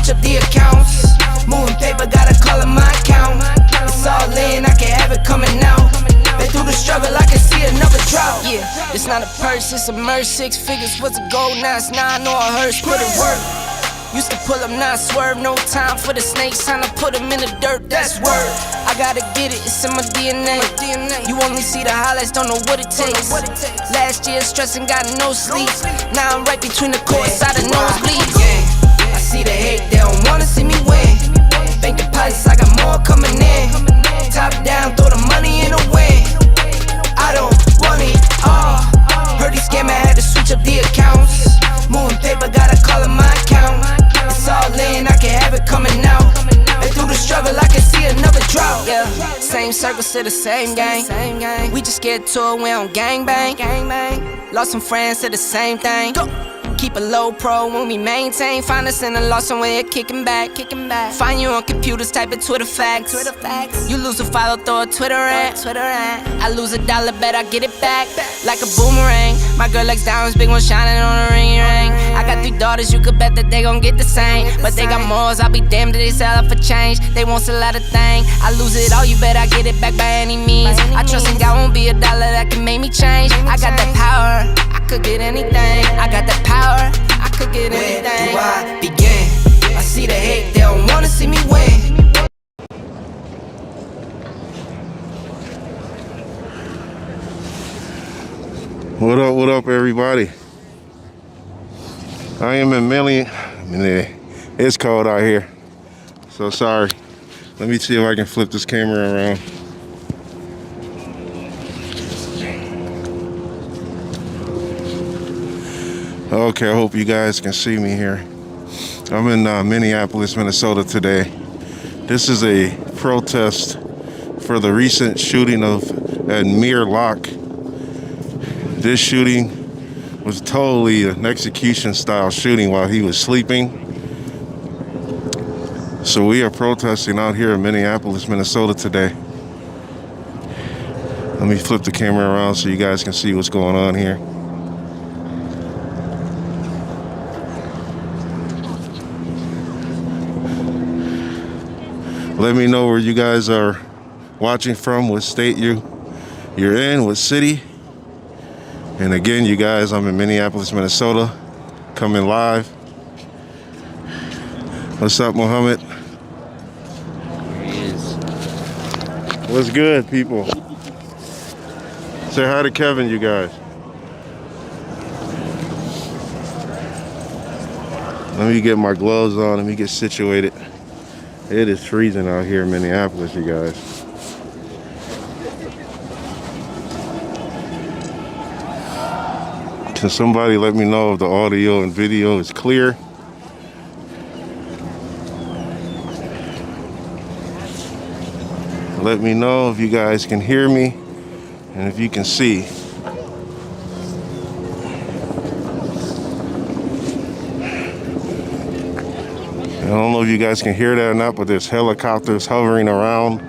switch up the accounts. Moving paper, gotta call it my account. It's all in, I can have it coming out. Been through the struggle, I can see another drought. Yeah, it's not a purse, it's a merch. 6 figures was a goal, now it's 9 or a hearse. Put it work. Used to pull up, not swerve. No time for the snakes, time to put them in the dirt. That's word. I gotta get it, it's in my DNA. You only see the highlights, don't know what it takes. Last year stressing, got no sleep. Now I'm right between the courts, side of nosebleeds. I see the hate, they don't wanna see me win. Bank deposits, I got more coming in. Top down, throw the money in the wind. I don't want it all. Heard he scammer, had to switch up the accounts. Moving paper, gotta call it my account. It's all in, I can have it coming out. And through the struggle, I can see another drought. Yeah, same circles to the same gang. We just get to it, we don't gangbang. Lost some friends to the same thing. Keep a low pro when we maintain. Find us in a lost somewhere, kicking back. Find you on computers, type it Twitter facts. You lose a follow, throw a Twitter rant. I lose a dollar, bet I get it back like a boomerang. My girl likes diamonds, big one shining on a ring. I got 3 daughters, you could bet that they gon' get the same. But they got morals, I'll be damned if they sell it for change. They won't sell out a thing. I lose it all, you bet I get it back by any means. I trust in God, won't be a dollar that can make me change. I got that power, I could get anything. I got that power, I could get anything. Where do I begin? I see the hate, they don't wanna see me win. What up, everybody? I am in it's cold out here, so sorry. Let me see if I can flip this camera around. Okay, I hope you guys can see me here. I'm in Minneapolis, Minnesota today. This is a protest for the recent shooting of Amir Locke. This shooting was totally an execution-style shooting while he was sleeping. So we are protesting out here in Minneapolis, Minnesota today. Let me flip the camera around so you guys can see what's going on here. Let me know where you guys are watching from, what state you're in, what city. And again, you guys, I'm in Minneapolis, Minnesota, coming live. What's up, Mohammed? There he is. What's good, people? Say hi to Kevin, you guys. Let me get my gloves on, let me get situated. It is freezing out here in Minneapolis, you guys. Can somebody let me know if the audio and video is clear? Let me know if you guys can hear me and if you can see. I don't know if you guys can hear that or not, but there's helicopters hovering around.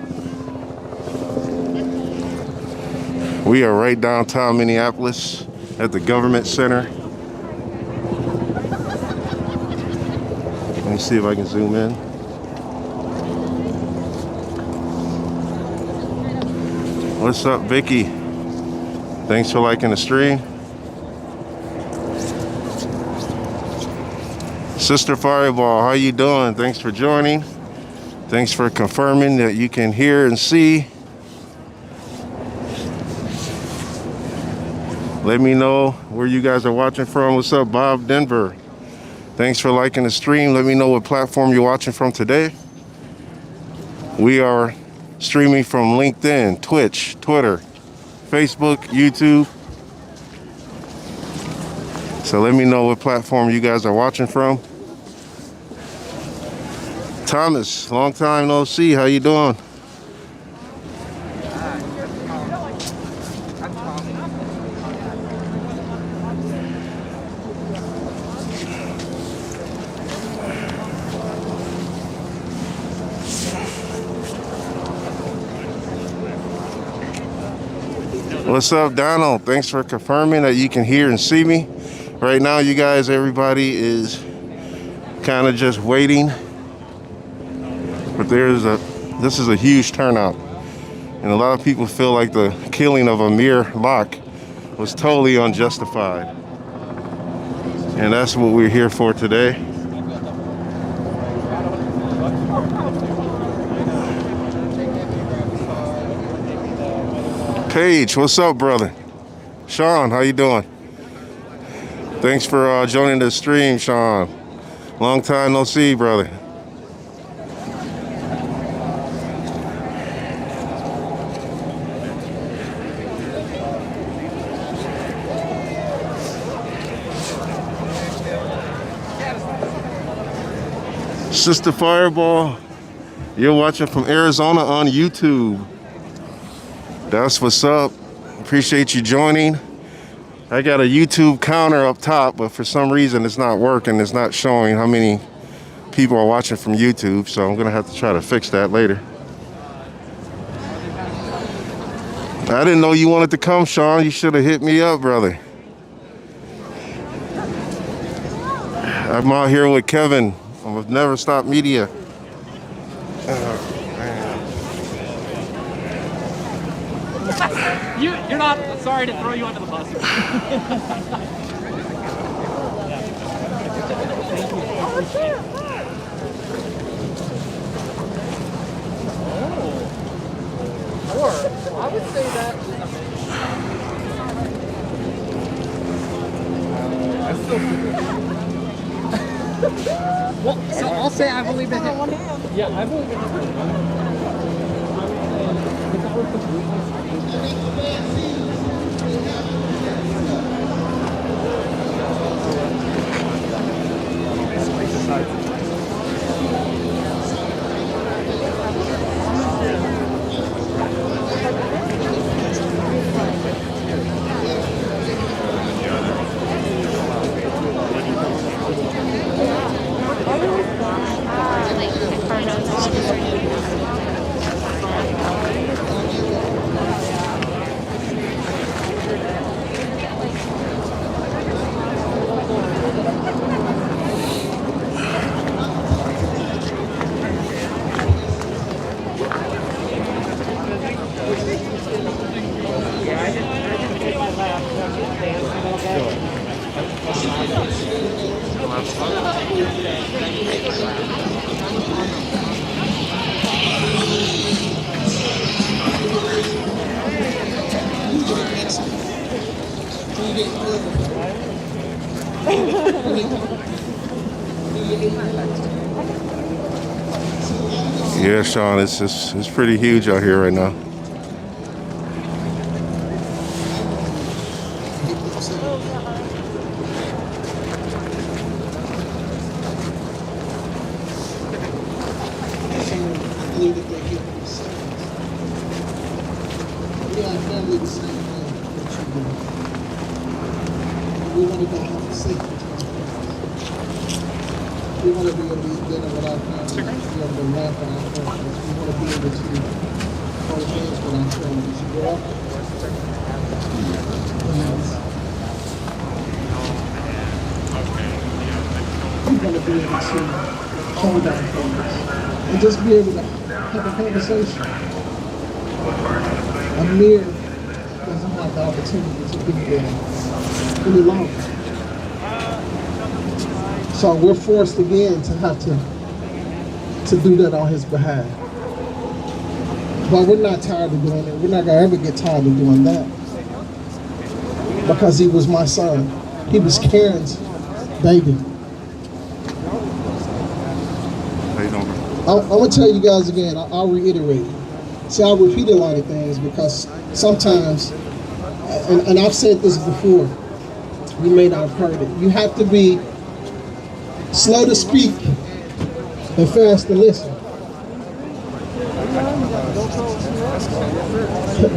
We are right downtown Minneapolis at the government center. Let me see if I can zoom in. What's up, Vicky? Thanks for liking the stream. Sister Fireball, how you doing? Thanks for joining. Thanks for confirming that you can hear and see. Let me know where you guys are watching from. What's up, Bob Denver? Thanks for liking the stream. Let me know what platform you're watching from today. We are streaming from LinkedIn, Twitch, Twitter, Facebook, YouTube. So let me know what platform you guys are watching from. Thomas, long time no see. How you doing? What's up, Donald? Thanks for confirming that you can hear and see me. Right now, you guys, everybody is kind of just waiting But this is a huge turnout. And a lot of people feel like the killing of Amir Locke was totally unjustified. And that's what we're here for today. Paige, what's up, brother? Sean, how you doing? Thanks for joining the stream, Sean. Long time no see, brother. Sister Fireball, you're watching from Arizona on YouTube. That's what's up. Appreciate you joining. I got a YouTube counter up top, but for some reason it's not working. It's not showing how many people are watching from YouTube, so I'm gonna have to try to fix that later. I didn't know you wanted to come, Sean. You should have hit me up, brother. I'm out here with Kevin with Never Stop Media. You're not sorry to throw you under the bus. Or I would say that. Well, so I'll say I've only been hit. Yeah, I've only been Yeah, Sean, it's pretty huge out here right now. We want to go home safe. We want to be able to eat dinner with our families. We want to laugh with our families. We want to be able to hold hands with our families. You know? We want to be able to hold our families and just be able to have a conversation. Amir doesn't have the opportunity to be there any longer. So we're forced again to have to do that on his behalf. But we're not tired of doing it. We're not gonna ever get tired of doing that. Because he was my son. He was Karen's baby. How you doing? I'm gonna tell you guys again, I'll reiterate. See, I'll repeat a lot of things because sometimes, and I've said this before, you may not have heard it, you have to be slow to speak and fast to listen.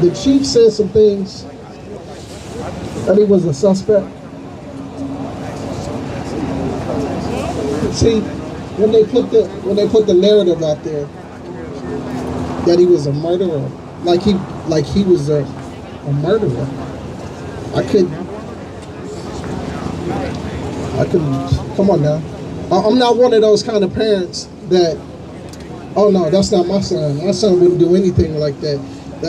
The chief said some things that he was a suspect. See, when they put the narrative out there that he was a murderer, like he was a murderer, I couldn't, come on now. I'm not one of those kind of parents that Oh no, that's not my son. My son wouldn't do anything like that.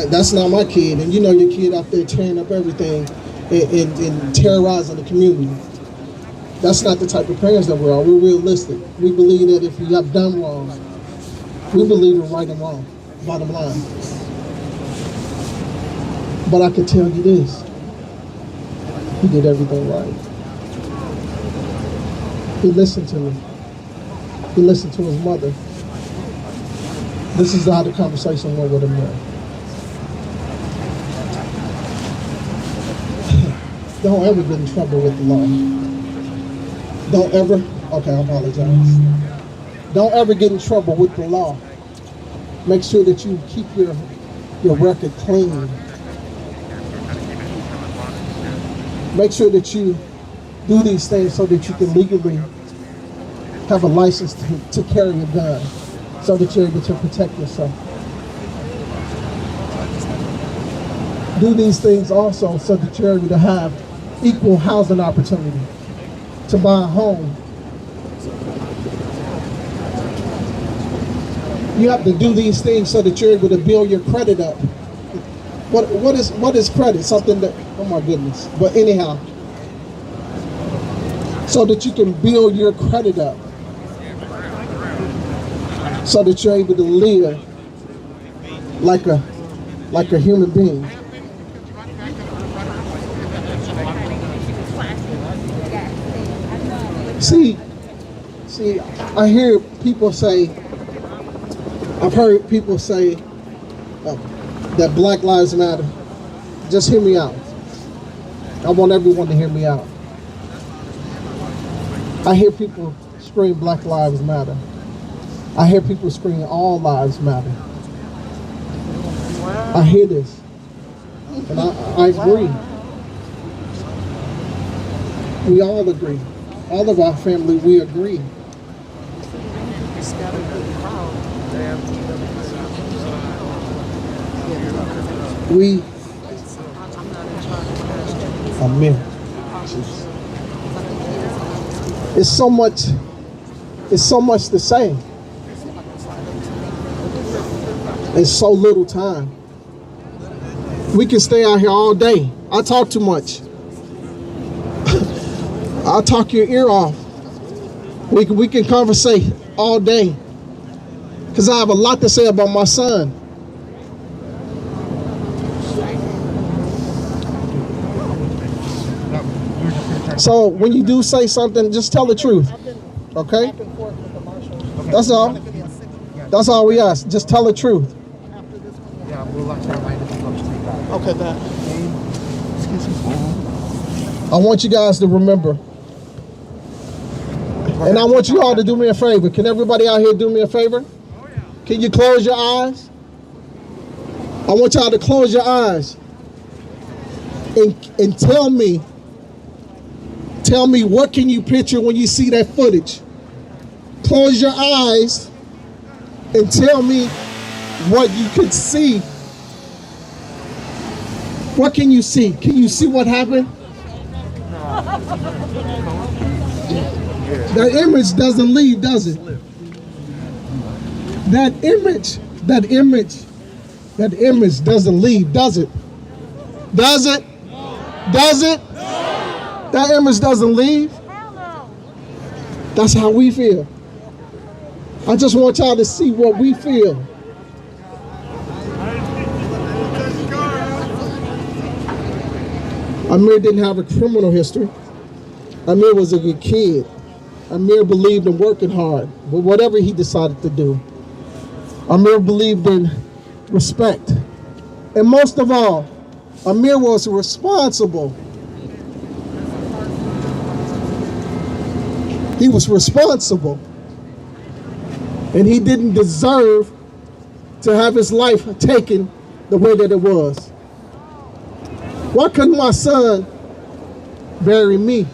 That's not my kid. And you know your kid out there tearing up everything and terrorizing the community. That's not the type of parents that we are. We're realistic. We believe that if you have done wrong, we believe in right and wrong, bottom line. But I can tell you this, he did everything right. He listened to me. He listened to his mother. This is how the conversation went with him there. Don't ever get in trouble with the law. Don't ever, okay, I apologize. Don't ever get in trouble with the law. Make sure that you keep your record clean. Make sure that you do these things so that you can legally have a license to carry a gun so that you're able to protect yourself. Do these things also so that you're able to have equal housing opportunity, to buy a home. You have to do these things so that you're able to build your credit up. What is credit? Something that, oh my goodness. But anyhow, so that you can build your credit up, so that you're able to live like a human being. See, I hear people say, I've heard people say that Black Lives Matter. Just hear me out. I want everyone to hear me out. I hear people scream Black Lives Matter. I hear people scream all lives matter. I hear this. And I agree. We all agree. All of our family, we agree. We, Amir. It's so much to say. In so little time. We can stay out here all day. I talk too much. I'll talk your ear off. We can conversate all day. Because I have a lot to say about my son. So when you do say something, just tell the truth. Okay? That's all. That's all we ask. Just tell the truth. Okay, that. I want you guys to remember. And I want you all to do me a favor. Can everybody out here do me a favor? Can you close your eyes? I want y'all to close your eyes and tell me what can you picture when you see that footage. Close your eyes and tell me what you could see. What can you see? Can you see what happened? That image doesn't leave, does it? That image doesn't leave, does it? Does it? Does it? That image doesn't leave. That's how we feel. I just want y'all to see what we feel. Amir didn't have a criminal history. Amir was a good kid. Amir believed in working hard, but whatever he decided to do. Amir believed in respect. And most of all, Amir was responsible. He was responsible. And he didn't deserve to have his life taken the way that it was. Why couldn't my son bury me?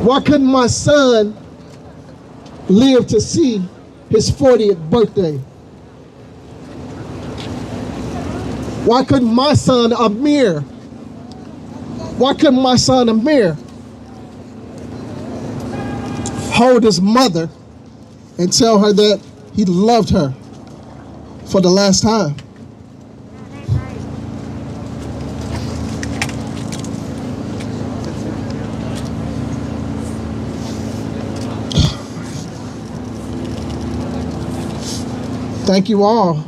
Why couldn't my son live to see his 40th birthday? Why couldn't my son Amir? Why couldn't my son Amir hold his mother and tell her that he loved her for the last time. Thank you all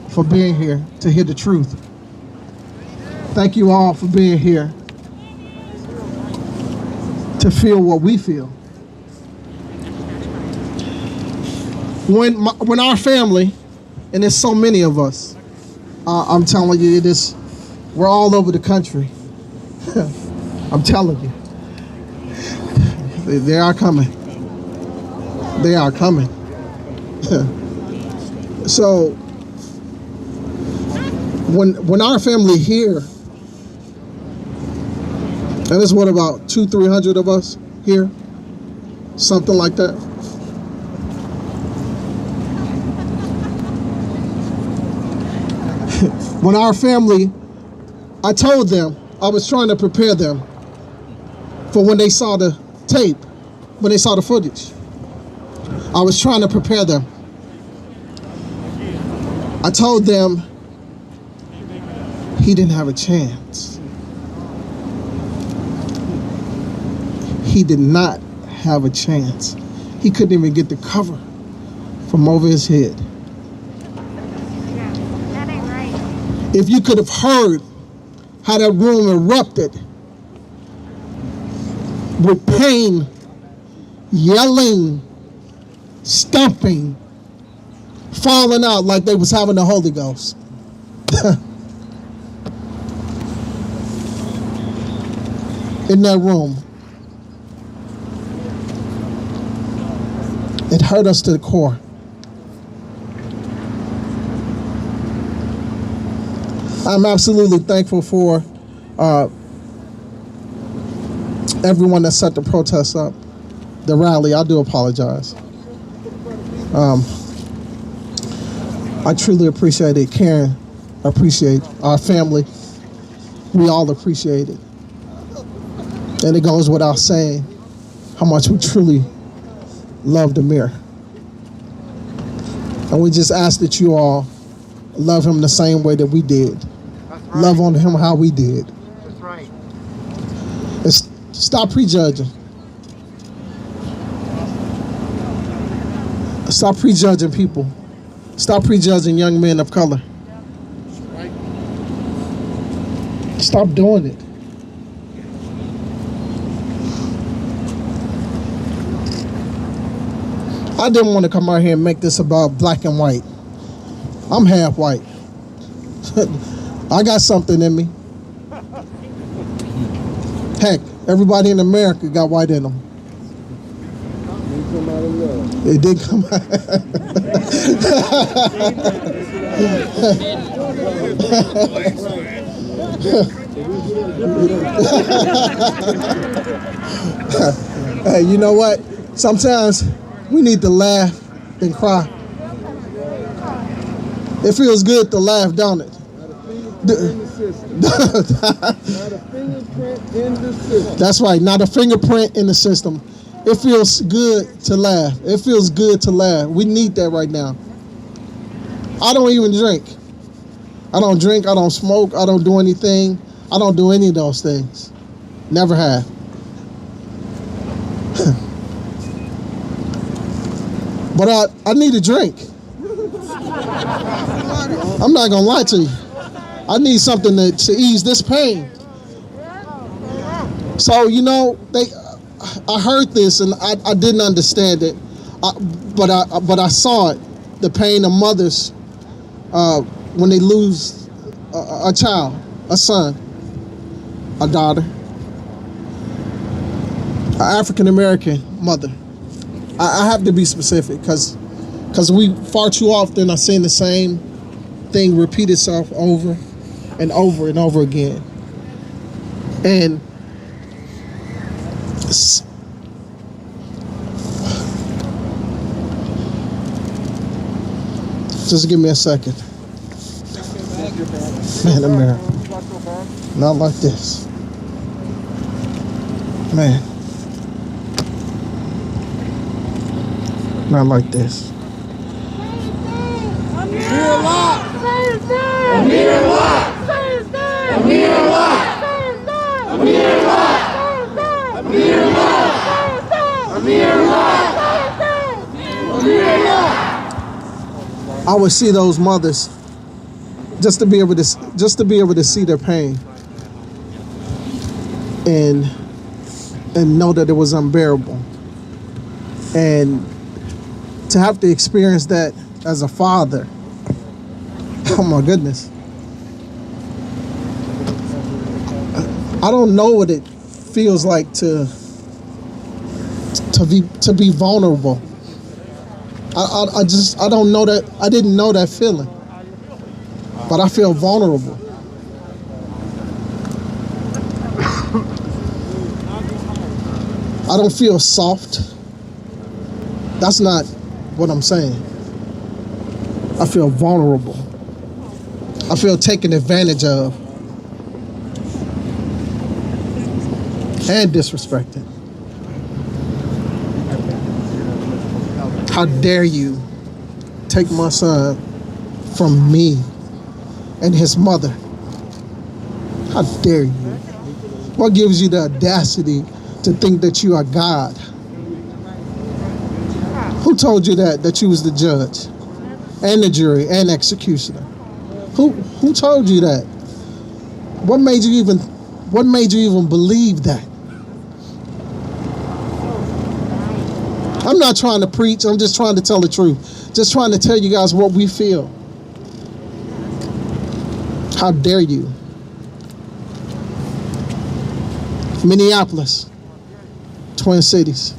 for being here to hear the truth. Thank you all for being here to feel what we feel. When our family, and there's so many of us, I'm telling you, we're all over the country. I'm telling you, they are coming. They are coming. So when our family here, and there's what, about 200-300 of us here, something like that. When our family, I told them, I was trying to prepare them for when they saw the tape, when they saw the footage. I was trying to prepare them. I told them he didn't have a chance. He did not have a chance. He couldn't even get the cover from over his head. That ain't right. If you could have heard how that room erupted with pain, yelling, stomping, falling out like they was having the Holy Ghost. In that room. It hurt us to the core. I'm absolutely thankful for everyone that set the protest up, the rally. I do apologize. I truly appreciate it. Karen, appreciate our family. We all appreciate it. And it goes without saying how much we truly loved Amir. And we just ask that you all love him the same way that we did. Right. Love on him how we did. That's right. And stop prejudging. Stop prejudging people. Stop prejudging young men of color. Right. Stop doing it. I didn't want to come out here and make this about black and white. I'm half white. I got something in me. Heck, everybody in America got white in them. It did come out. Hey, you know what? Sometimes we need to laugh and cry. It feels good to laugh, don't it? That's right, not a fingerprint in the system. It feels good to laugh. It feels good to laugh. We need that right now. I don't even drink. I don't drink, I don't smoke, I don't do anything. I don't do any of those things. Never have. But I need a drink. I'm not gonna lie to you. I need something to ease this pain. So, you know, I heard this and I didn't understand it, but I saw it, the pain of mothers when they lose a child, a son, a daughter, an African-American mother. I have to be specific because we far too often are seeing the same thing repeat itself over and over and over again. And just give me a second. Man, Amir, not like this. Man. Not like this. Amir Locke! Amir Locke! Amir Locke! Amir Locke! Amir Locke! Amir Locke! Amir Locke! I would see those mothers just to be able to see their pain and know that it was unbearable, and to have to experience that as a father. Oh my goodness. I don't know what it feels like to be vulnerable. I don't know that. I didn't know that feeling, but I feel vulnerable. I don't feel soft. That's not what I'm saying. I feel vulnerable. I feel taken advantage of and disrespected. How dare you take my son from me and his mother? How dare you? What gives you the audacity to think that you are God? Who told you that you was the judge and the jury and executioner? Who told you that? What made you even believe that? I'm not trying to preach, I'm just trying to tell the truth. Just trying to tell you guys what we feel. How dare you? Minneapolis, Twin Cities.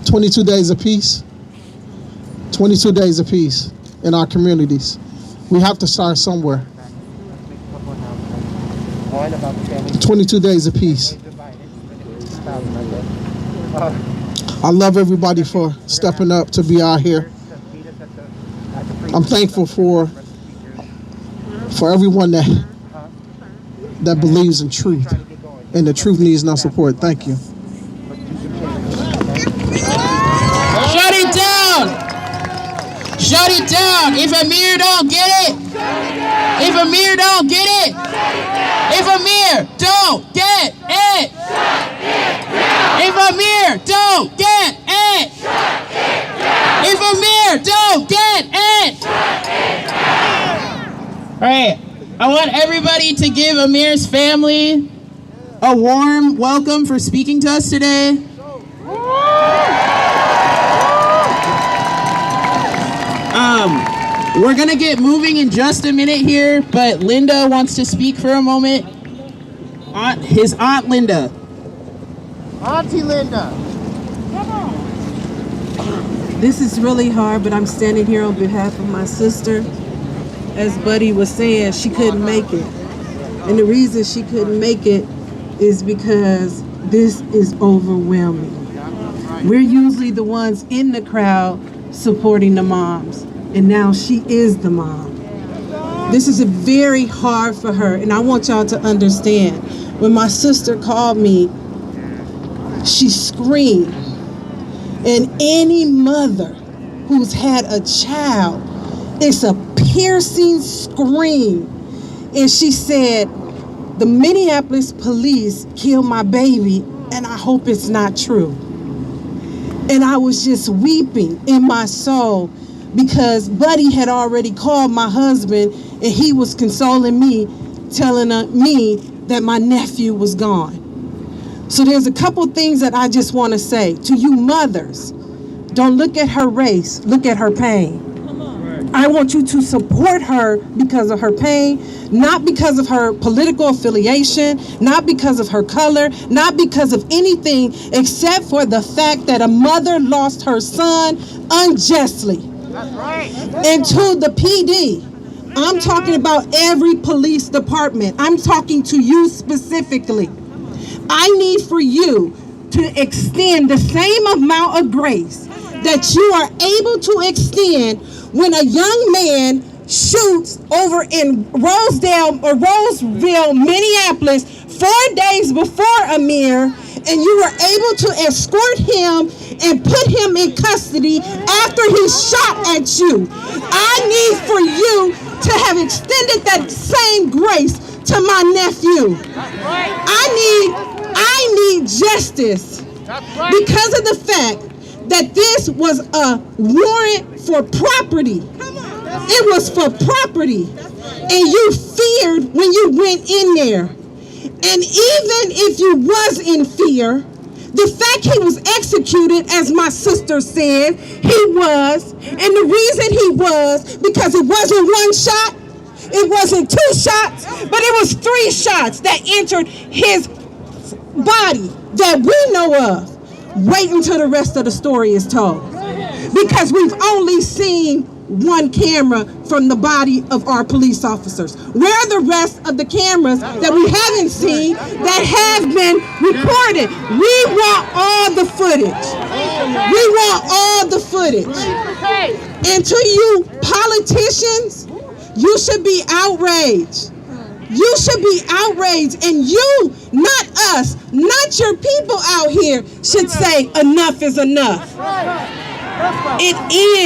22 days of peace. 22 days of peace in our communities. We have to start somewhere. 22 days of peace. I love everybody for stepping up to be out here. I'm thankful for everyone that believes in truth, and the truth needs no support. Thank you. Shut it down! Shut it down! If Amir don't get it, if Amir don't get it, if Amir don't get it, if Amir don't get it, if Amir don't get it. All right, I want everybody to give Amir's family a warm welcome for speaking to us today. We're gonna get moving in just a minute here, but Linda wants to speak for a moment. His Aunt Linda. Auntie Linda. This is really hard, but I'm standing here on behalf of my sister. As Buddy was saying, she couldn't make it. And the reason she couldn't make it is because this is overwhelming. We're usually the ones in the crowd supporting the moms, and now she is the mom. This is very hard for her, and I want y'all to understand. When my sister called me, she screamed. And any mother who's had a child, it's a piercing scream. And she said, the Minneapolis police killed my baby, and I hope it's not true. And I was just weeping in my soul because Buddy had already called my husband, and he was consoling me, telling me that my nephew was gone. So there's a couple things that I just want to say to you mothers. Don't look at her race, look at her pain. I want you to support her because of her pain, not because of her political affiliation, not because of her color, not because of anything except for the fact that a mother lost her son unjustly. That's right. And to the PD, I'm talking about every police department. I'm talking to you specifically. I need for you to extend the same amount of grace that you are able to extend when a young man shoots over in Roseville, Minneapolis, 4 days before Amir, and you were able to escort him and put him in custody after he shot at you. I need for you to have extended that same grace to my nephew. I need justice because of the fact that this was a warrant for property. It was for property. And you feared when you went in there. And even if you was in fear, the fact he was executed, as my sister said, he was. And the reason he was, because it wasn't one shot, it wasn't two shots, but it was 3 shots that entered his body that we know of. Wait until the rest of the story is told. Because we've only seen one camera from the body of our police officers. Where are the rest of the cameras that we haven't seen that have been recorded? We want all the footage. We want all the footage. And to you politicians, you should be outraged. You should be outraged, and you, not us, not your people out here, should say enough is enough. It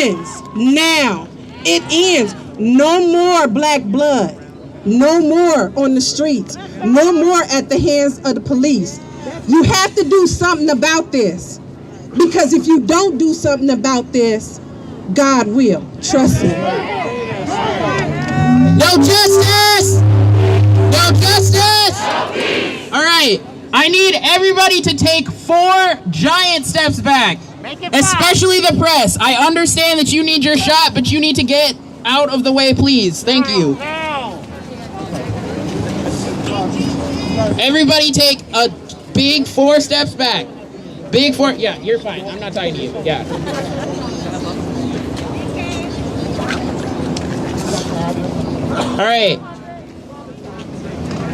ends now. It ends. No more black blood. No more on the streets. No more at the hands of the police. You have to do something about this, because if you don't do something about this, God will. Trust me. No justice! No justice! All right, I need everybody to take 4 giant steps back, especially the press. I understand that you need your shot, but you need to get out of the way, please. Thank you. Everybody take a big 4 steps back. Big 4, yeah, you're fine. I'm not talking to you, yeah. All right.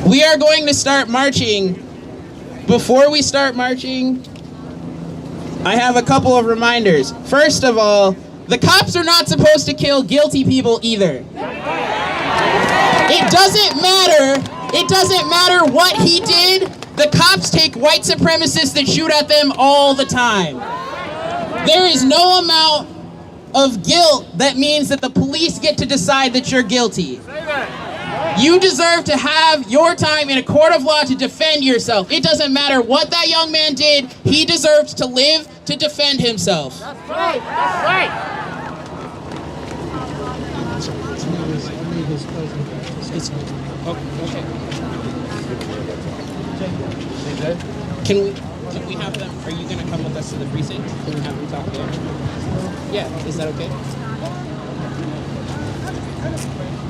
We are going to start marching. Before we start marching, I have a couple of reminders. First of all, the cops are not supposed to kill guilty people either. It doesn't matter. It doesn't matter what he did. The cops take white supremacists that shoot at them all the time. There is no amount of guilt that means that the police get to decide that you're guilty. You deserve to have your time in a court of law to defend yourself. It doesn't matter what that young man did. He deserves to live to defend himself. That's right. That's right. Can we have them? Are you gonna come with us to the precinct? Can we have them talk there? Yeah, is that okay?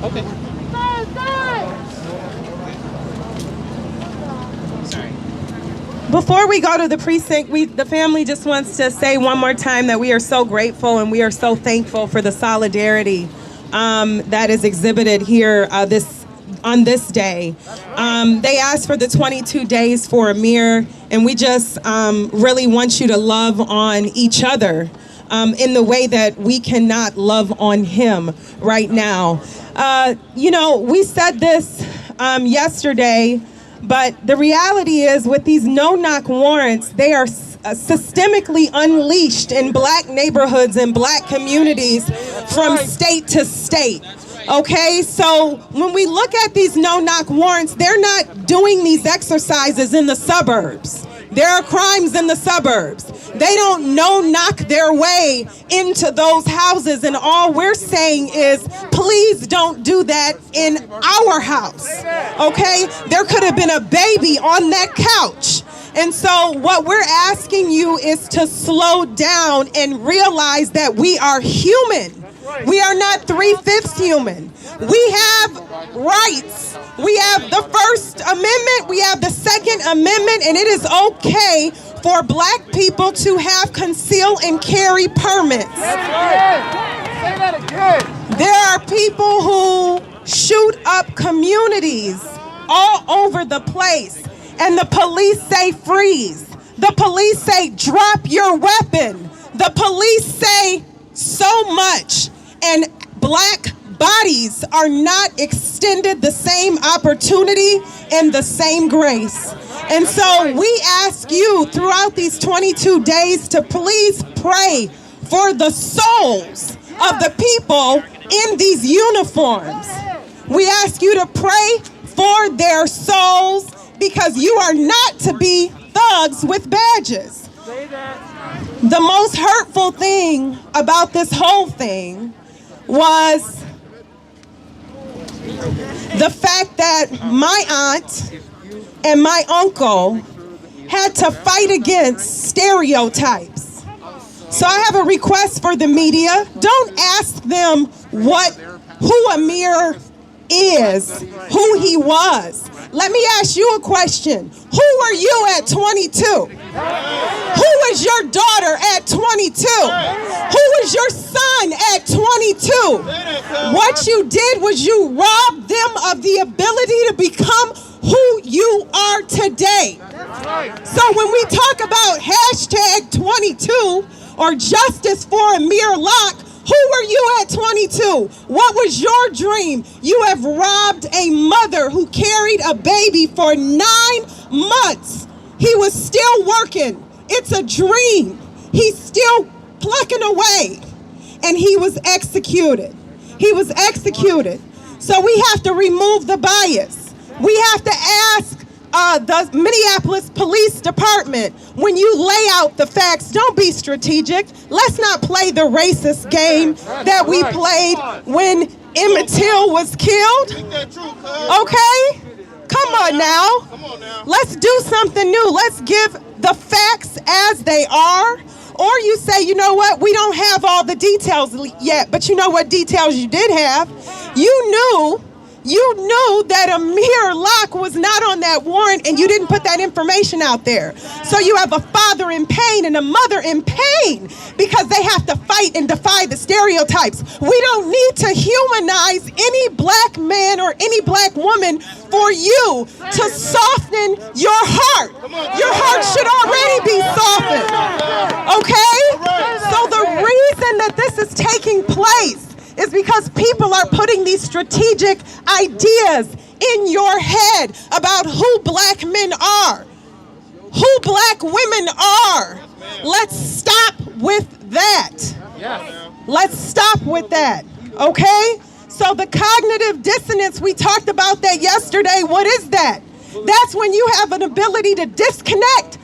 Okay. Sorry. Before we go to the precinct, the family just wants to say one more time that we are so grateful and we are so thankful for the solidarity that is exhibited here on this day. They asked for the 22 days for Amir, and we just really want you to love on each other in the way that we cannot love on him right now. We said this yesterday, but the reality is with these no-knock warrants, they are systemically unleashed in black neighborhoods and black communities from state to state. Okay, so when we look at these no-knock warrants, they're not doing these exercises in the suburbs. There are crimes in the suburbs. They don't no-knock their way into those houses, and all we're saying is, please don't do that in our house, okay? There could have been a baby on that couch. And so what we're asking you is to slow down and realize that we are human. We are not 3/5 human. We have rights. We have the First Amendment, we have the Second Amendment, and it is okay for black people to have conceal and carry permits. That's right. Say that again. There are people who shoot up communities all over the place, and the police say freeze. The police say drop your weapon. The police say so much, and black bodies are not extended the same opportunity and the same grace. And so we ask you throughout these 22 days to please pray for the souls of the people in these uniforms. We ask you to pray for their souls because you are not to be thugs with badges. The most hurtful thing about this whole thing was the fact that my aunt and my uncle had to fight against stereotypes. So I have a request for the media. Don't ask them who Amir is, who he was. Let me ask you a question. Who were you at 22? Who was your daughter at 22? Who was your son at 22? What you did was you robbed them of the ability to become who you are today. So when we talk about hashtag 22 or justice for Amir Locke, who were you at 22? What was your dream? You have robbed a mother who carried a baby for 9 months. He was still working. It's a dream. He's still plucking away. And he was executed. He was executed. So we have to remove the bias. We have to ask the Minneapolis Police Department, when you lay out the facts, don't be strategic. Let's not play the racist game that we played when Emmett Till was killed. Okay? Come on now. Let's do something new. Let's give the facts as they are. Or you say, you know what, we don't have all the details yet, but you know what details you did have? You knew that Amir Locke was not on that warrant and you didn't put that information out there. So you have a father in pain and a mother in pain because they have to fight and defy the stereotypes. We don't need to humanize any black man or any black woman for you to soften your heart. Your heart should already be softened. Okay? So the reason that this is taking place is because people are putting these strategic ideas in your head about who black men are, who black women are. Let's stop with that. Let's stop with that, okay? So the cognitive dissonance, we talked about that yesterday. What is that? That's when you have an ability to disconnect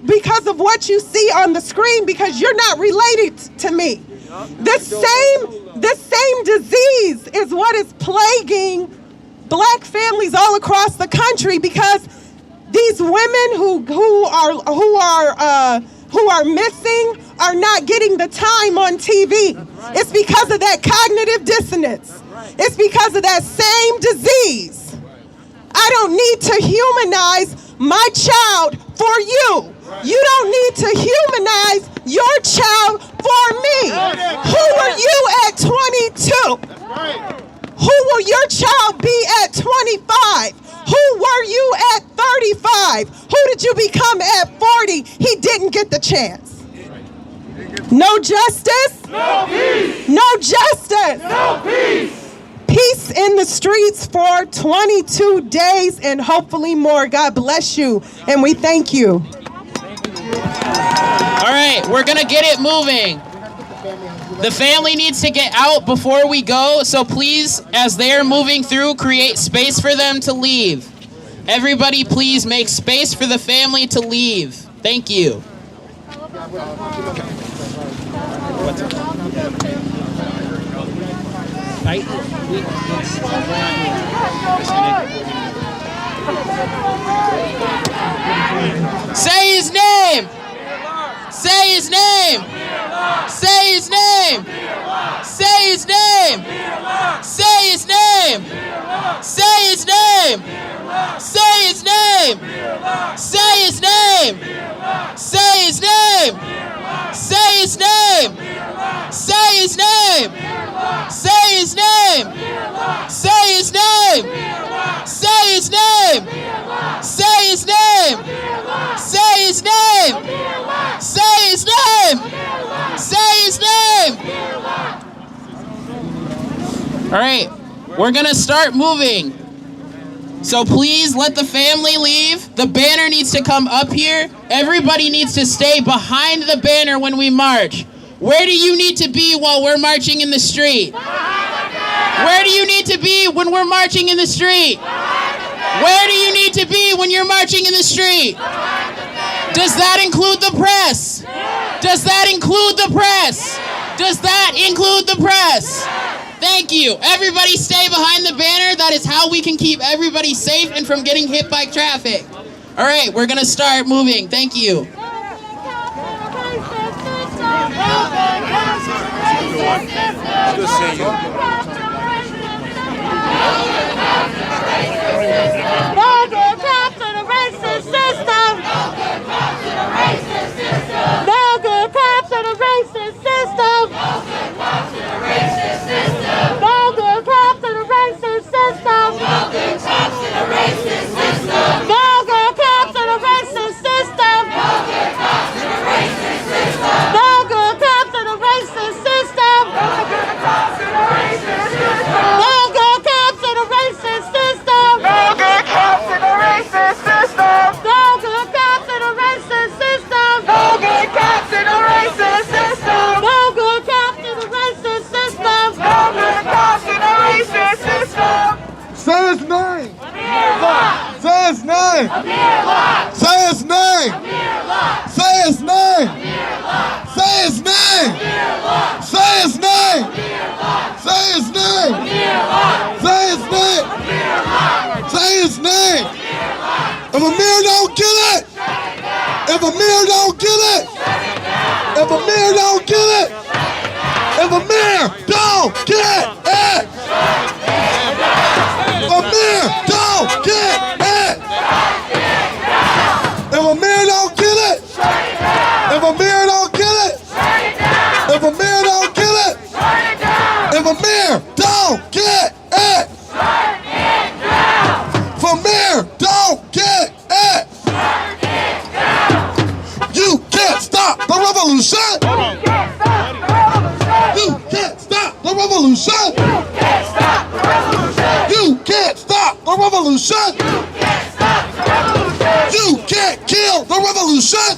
because of what you see on the screen because you're not related to me. This same disease is what is plaguing black families all across the country because these women who are missing are not getting the time on TV. It's because of that cognitive dissonance. It's because of that same disease. I don't need to humanize my child for you. You don't need to humanize your child for me. Who were you at 22? Who will your child be at 25? Who were you at 35? Who did you become at 40? He didn't get the chance. No justice? No peace! No justice! No peace! Peace in the streets for 22 days and hopefully more. God bless you, and we thank you. All right, we're gonna get it moving. The family needs to get out before we go, so please, as they're moving through, create space for them to leave. Everybody, please make space for the family to leave. Thank you. Say his name! Say his name! Say his name! Say his name! Say his name! Say his name! Say his name! Say his name! Say his name! Say his name! Say his name! Say his name! Say his name! Say his name! Say his name! Say his name! Say his name! Say his name! All right, we're gonna start moving. So please let the family leave. The banner needs to come up here. Everybody needs to stay behind the banner when we march. Where do you need to be while we're marching in the street? Where do you need to be when we're marching in the street? Where do you need to be when you're marching in the street? Does that include the press? Does that include the press? Does that include the press? Thank you. Everybody stay behind the banner. That is how we can keep everybody safe and from getting hit by traffic. All right, we're going to start moving. Thank you. Say his name! Amir Locke! Say his name! Amir Locke! Say his name! Amir Locke! Say his name! Amir Locke! Say his name! Amir Locke! Say his name! Amir Locke! Say his name! Amir Locke! Say his name! Amir Locke! Say his name! Amir Locke! If Amir don't get it! If Amir don't get it! If Amir don't get it! If Amir don't get it! Amir don't get it! If Amir don't get it! If Amir don't get it! If Amir don't get it! If Amir don't get it! If Amir don't get it! You can't stop the revolution! You can't stop the revolution! You can't stop the revolution! You can't kill the revolution!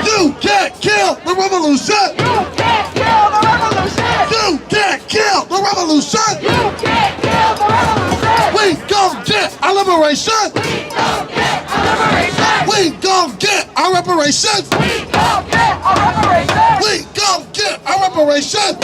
You can't kill the revolution! You can't kill the revolution! We gon' get our liberation! We gon' get our reparations! We gon' get our reparations!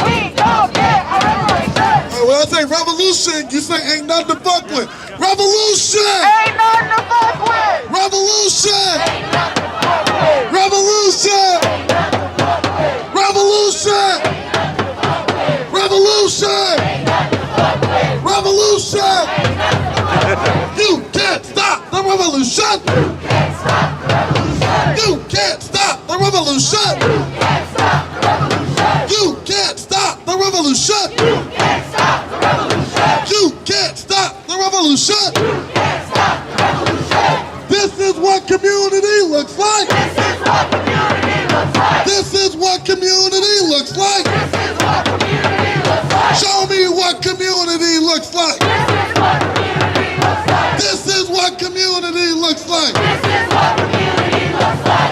When I say revolution, you say ain't nothing to fuck with. Revolution! Ain't nothing to fuck with! Revolution! Ain't nothing to fuck with! Revolution! Ain't nothing to fuck with! Revolution! Ain't nothing to fuck with! Revolution! Ain't nothing to fuck with! Revolution! Ain't nothing to fuck with! You can't stop the revolution! You can't stop the revolution! You can't stop the revolution! You can't stop the revolution! You can't stop the revolution! You can't stop the revolution! You can't stop the revolution! You can't stop the revolution! This is what community looks like! This is what community looks like! This is what community looks like! This is what community looks like! Show me what community looks like! This is what community looks like!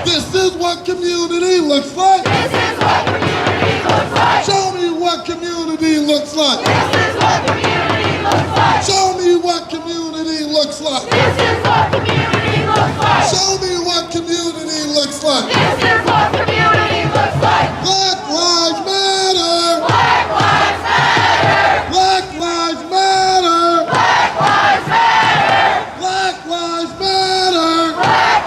This is what community looks like! This is what community looks like! Show me what community looks like! This is what community looks like! Show me what community looks like! This is what community looks like! Show me what community looks like! This is what community looks like! Black lives matter! Black lives matter! Black lives matter! Black lives matter! Black lives matter! Black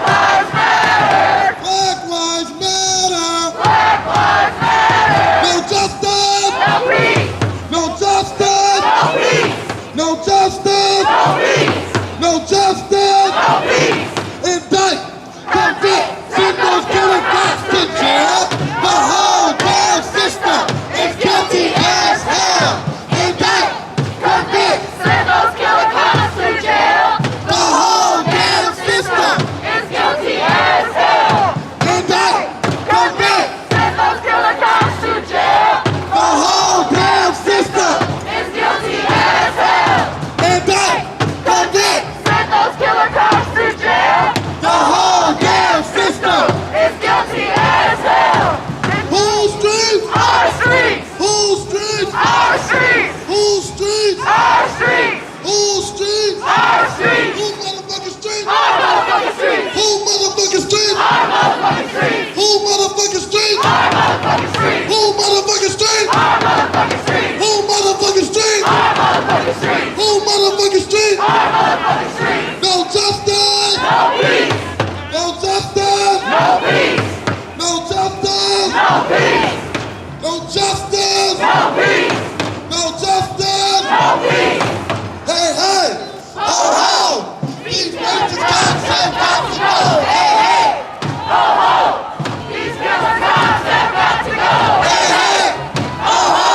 lives matter! Black lives matter! Black lives matter! No justice! No peace! No justice! No peace! No justice! No peace! No justice! No peace! Indict! Convict! Send those killer cops to jail! The whole damn system is guilty as hell! Indict! Convict! Send those killer cops to jail! The whole damn system is guilty as hell! Indict! Convict! Send those killer cops to jail! The whole damn system is guilty as hell! Indict! justice. No peace. No justice. No peace. Hey, hey. Ho, ho. These racist cops have got to go. Hey, hey. Ho ho. These killer cops have got to go. Hey, hey. Ho, ho.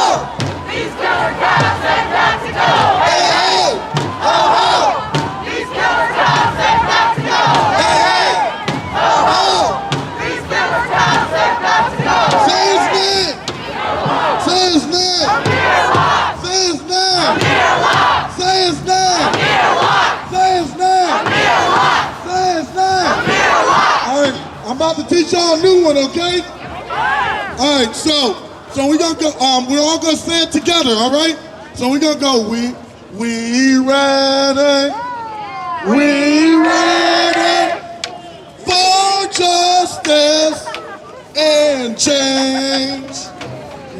These killer cops have got to go. Hey, hey. Ho, ho. These killer cops have got to go. Hey, hey. Ho, ho. These killer cops have got to go. Say his name. Say his name. Amir Locke. Say his name. Amir Locke. Say his name. Amir Locke. Say his name. Amir Locke. Say his name. Amir Locke. All right, I'm about to teach y'all a new one, okay? All right, so we're gonna go. We're all gonna say it together, all right? So we're gonna go. We ready? We ready for justice and change.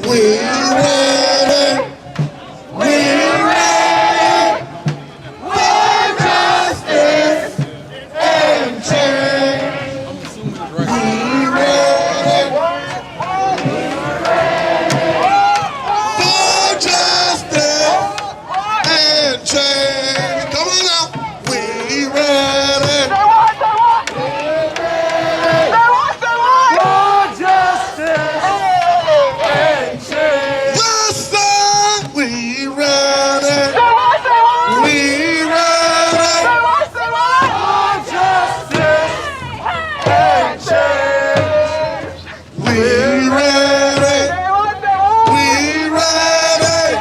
We ready. We ready for justice and change. We ready for justice and change. Come on now. We ready. Listen, we ready. We ready. We ready. We ready.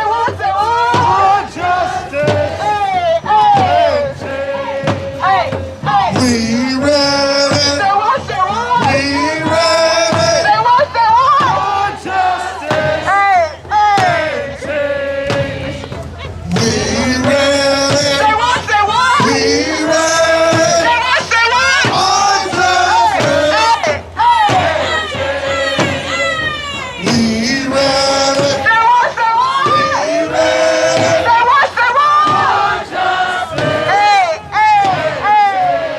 We ready. We ready. We ready. We ready. On justice. We ready. We ready.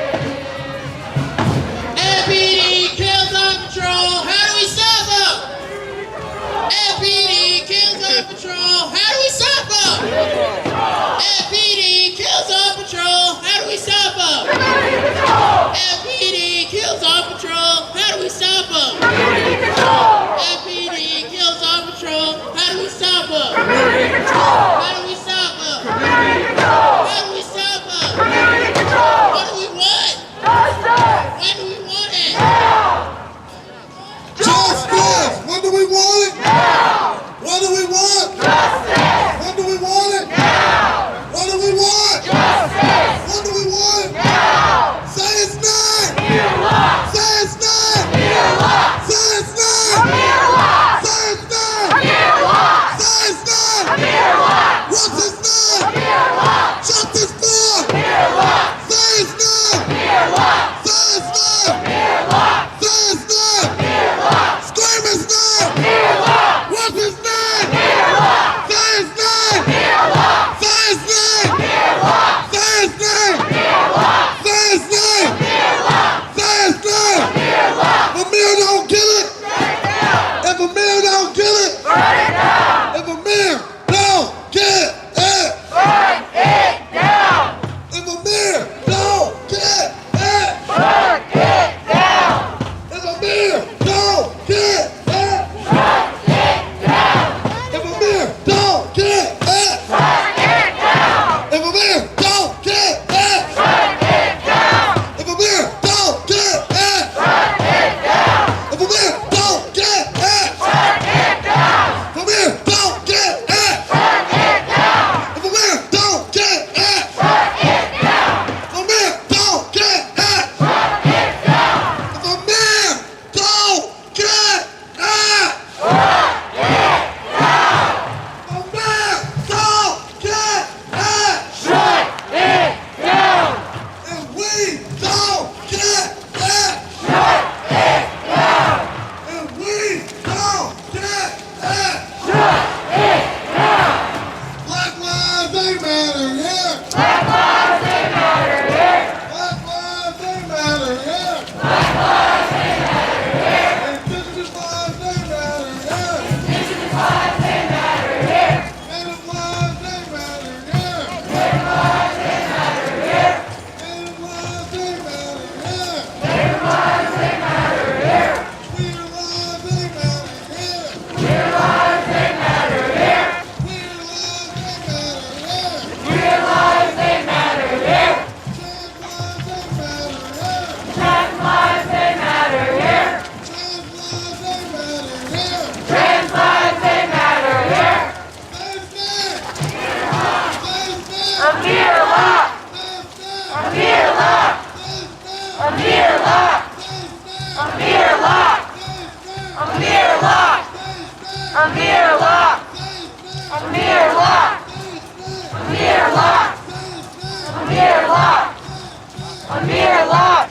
Amir Locke.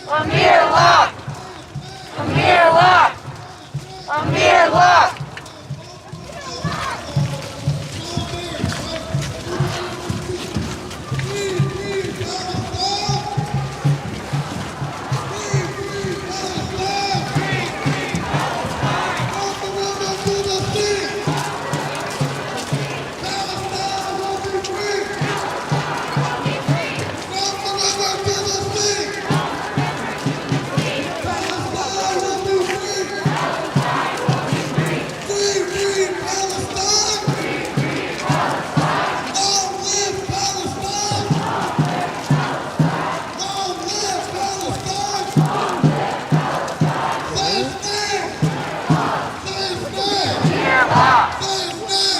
Amir Locke. Amir Locke. Amir Locke.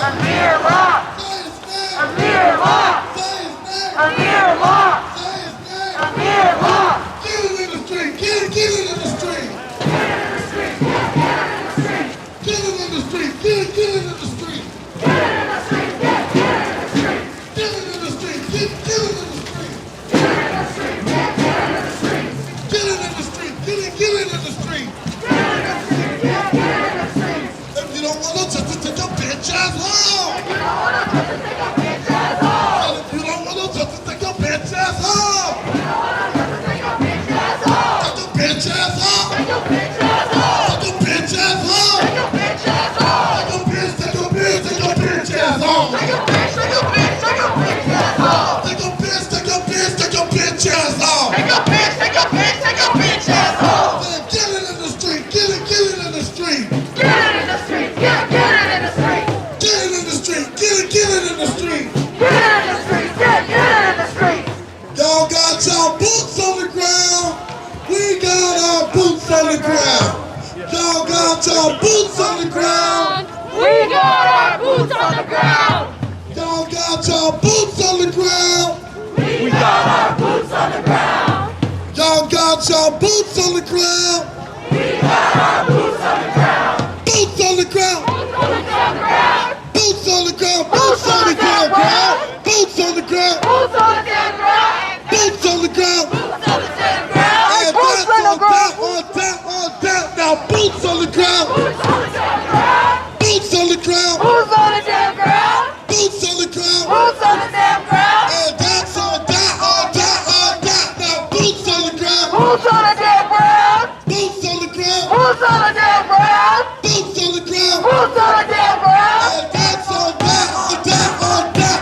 Amir Locke! Amir Locke! Amir Locke! Amir Locke! Get it in the street! Get it in the street! Get it in the street! Get it in the street! Get it in the street! Get it in the street! Get it in the street! Get it in the street! Get it in the street! Get it in the street! Get it in the street! If you don't want to just take your bitch ass home! If you don't want to just take your bitch ass home! If you don't want to just take your bitch ass home! If you don't want to just take your bitch ass home! Take your bitch ass home! Take your bitch ass home! Take your bitch ass home! Take your bitch ass home! Take your bitch, take your bitch, take your bitch ass home! Take your bitch, take your bitch, take your bitch ass home! Take your bitch, take your bitch, take your bitch ass home! Take your bitch, take your bitch, take your bitch ass home! Get it in the street! Get it in the street! Get it in the street! Get it in the street! Get it in the street! Get it in the street! Get it in the street! Get it in the street! Y'all got y'all boots on the ground. We got our boots on the ground. Y'all got y'all boots on the ground. We got our boots on the ground. Y'all got y'all boots on the ground. We got our boots on the ground. Y'all got y'all boots on the ground. We got our boots on the ground. Boots on the ground. Boots on the ground. Boots on the ground, ground. Boots on the ground. Boots on the damn ground. Boots on the ground. Boots on the damn ground. And that's on that. Now boots on the ground. Boots on the damn ground. Boots on the ground. Boots on the damn ground. Boots on the ground. Boots on the damn ground. And that's on that. Now boots on the ground. Boots on the damn ground. Boots on the ground. Boots on the damn ground. Boots on the ground. Boots on the damn ground. And that's on that.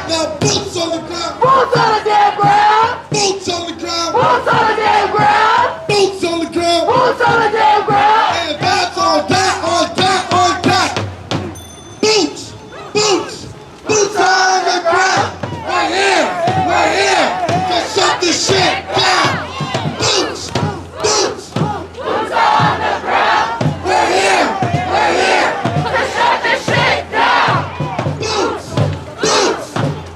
Now boots on the ground. Boots on the damn ground. Boots on the ground. Boots on the damn ground. Boots on the ground. Boots on the damn ground. And that's on that. Boots on the ground. Right here. Just shut this shit down. Boots on the ground. We're here. To shut this shit down. Boots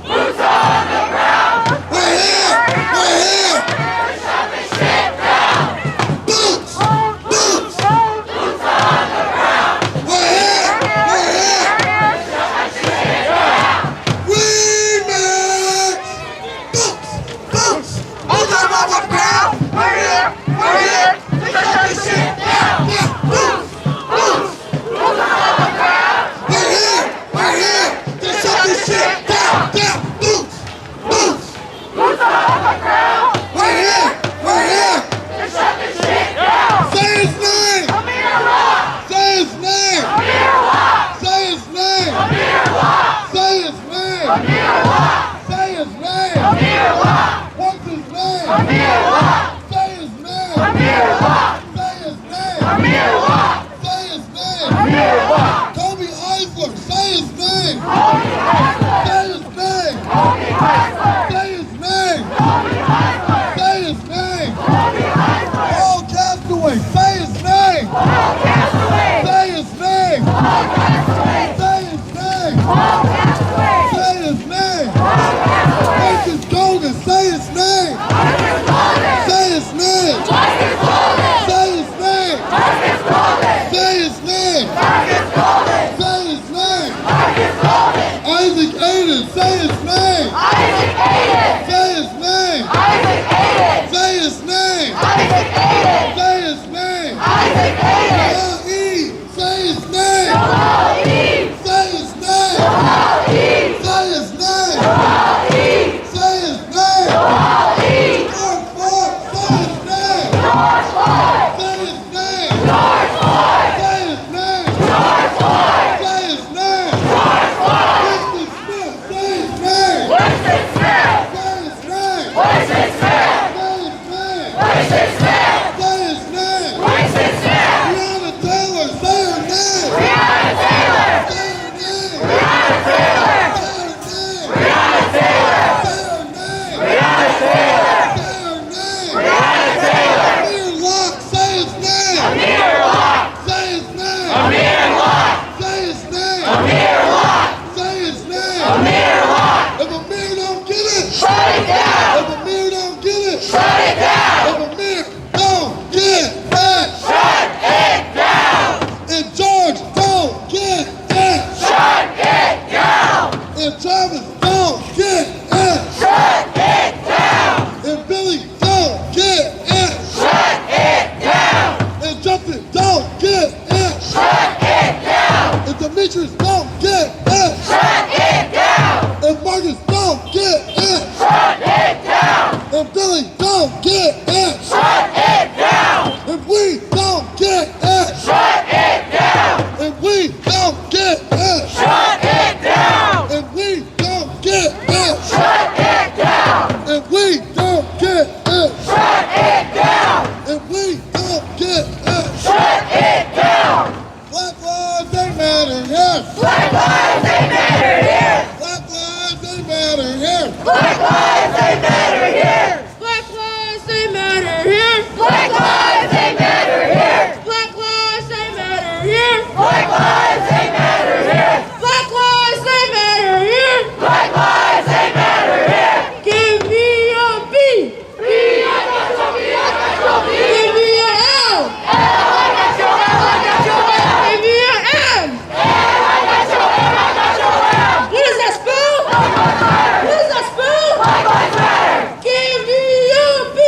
Boots on the ground. We're here. To shut this shit down. Boots Boots on the ground. We're here. To shut this shit down. Remix. Boots on the ground. We're here. To shut this shit down. Boots on the ground. We're here. To shut this shit down. Boots Boots on the ground. We're here. To shut this shit down. Say his name. Amir Locke. Say his name. Amir Locke. Say his name. Amir Locke. Say his name. Amir Locke. Say his name. Amir Locke. What's his name? Amir Locke. Say his name. Amir Locke. Say his name. Amir Locke. Say his name. Amir Locke. Kobe Eisler. Say his name. Kobe Eisler. Say his name. Kobe Eisler. Say his name. Kobe Eisler. Say his name. Kobe Eisler. Paul Castaway. Say his name. Paul Castaway. Say his name. Paul Castaway. Say his name. Paul Castaway. Say his name. Paul Castaway. Marcus Golden. Say his name. Marcus Golden. Say his name. Marcus Golden. Say Racist man! Say his name! Racist man! Breonna Taylor, say her name! Breonna Taylor! Say her name! Breonna Taylor! Say her name! Breonna Taylor! Say her name! Breonna Taylor! Say her name! Breonna Taylor! Amir Locke, say his name! Amir Locke! Say his name! Amir Locke! Say his name! Amir Locke! Say his name! Amir Locke! If Amir don't get it, shut it down! If Amir don't get it, shut it down! If Amir don't get it, shut it down! If George don't get it, shut it down! If Travis don't get it, shut it down! If Billy don't get it, shut it down! If Justin don't get it, shut it down! If Demetrius don't get it, shut it down! If Marcus don't get it, shut it down! If Billy don't get it, shut it down! If we don't get it, shut it down! If we don't get it, shut it down! If we don't get it, shut it down! If we don't get it, shut it down! If we don't get it, shut it down! Black lives they matter here! Black lives they matter here! Black lives they matter here! Black lives they matter here! Black lives, they matter here. Black lives they matter here! Black lives, they matter here. Black lives they matter here! Black lives, they matter here. Black lives they matter here! Give me a B. B, I got your B, I got your B! Give me a L. L, I got your L, I got your L! Give me a M. L, I got your M, I got your M! What does that spell? Black lives matter! What does that spell? Black lives matter! Give me a B.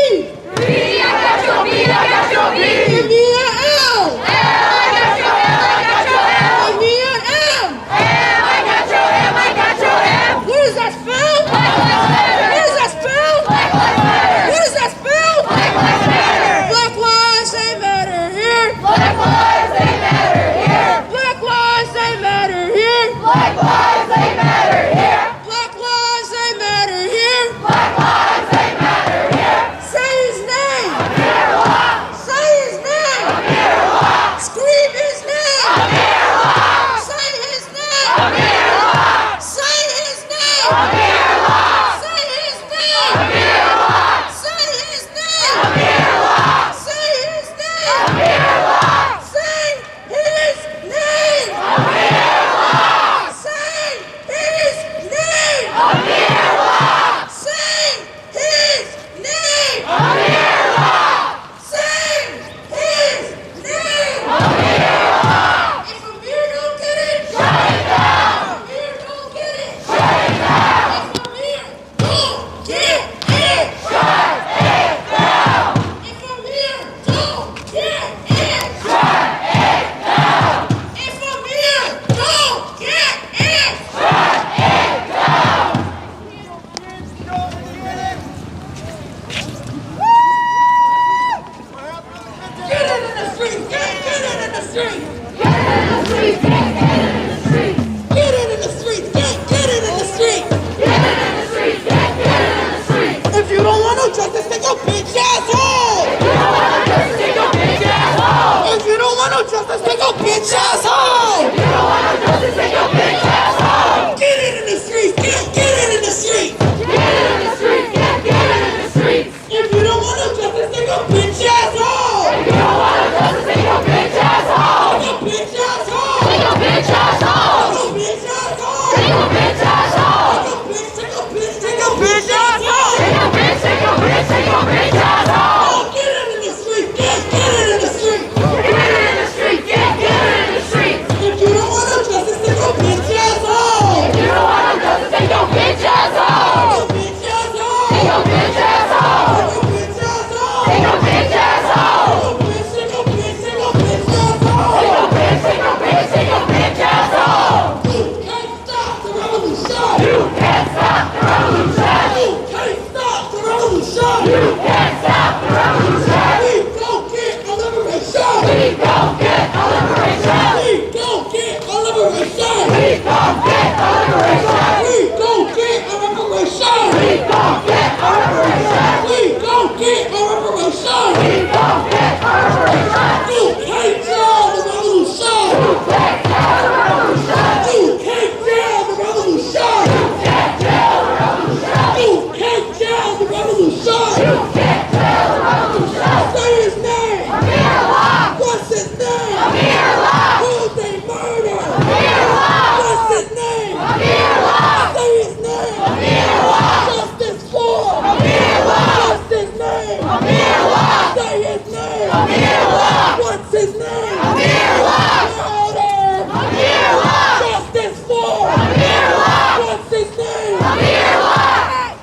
B, I got your B, I got your B! Give me a L. L, I got your L, I got your L! Give me an M. M, I got your M, I got your M! What does that spell? Black lives matter! What does that spell? Black lives matter! What does that spell? Black lives matter! Black lives, they matter here. Black lives they matter here! Black lives, they matter here. Black lives they matter here! Black lives, they matter here. Black lives they matter here! Say his name. Amir Locke! Say his name. Amir Locke! Scream his name. Amir Locke! Say his name. Amir Locke! Say his name. Amir Locke! Say his name. Amir Locke! Say his name. Amir Locke! Say his name. Amir Locke! Say his name. Amir Locke! Say his name. Amir Locke! Say his name. Amir Locke! Say his name. Amir Locke! If Amir don't get it, Shut it down! if Amir don't get it, Shut it down! if Amir don't get it, Shut it down! if Amir don't get it, Shut it down! if Amir don't get it, Shut it down! get it in the street, get it in the street, Get it in the streets! Get it in the streets! get it in the street, get it in the street. Get it in the streets! Get it in the streets! If you don't want no justice, take your bitch ass home. You don't want no justice, take your bitch ass home! If you don't want no justice, take your bitch ass home. You don't want no justice, take your bitch ass home! Get it in the street, get it in the street. Get it in the streets! Get it in the streets! If you don't want no justice, take your bitch ass home. You don't want no justice, take your bitch ass home! Take your bitch ass home. Take your Amir Locke. Say his name. Amir Locke. What's his name? Amir Locke. Louder. Amir Locke. Justice for. Amir Locke. What's his name? Amir Locke.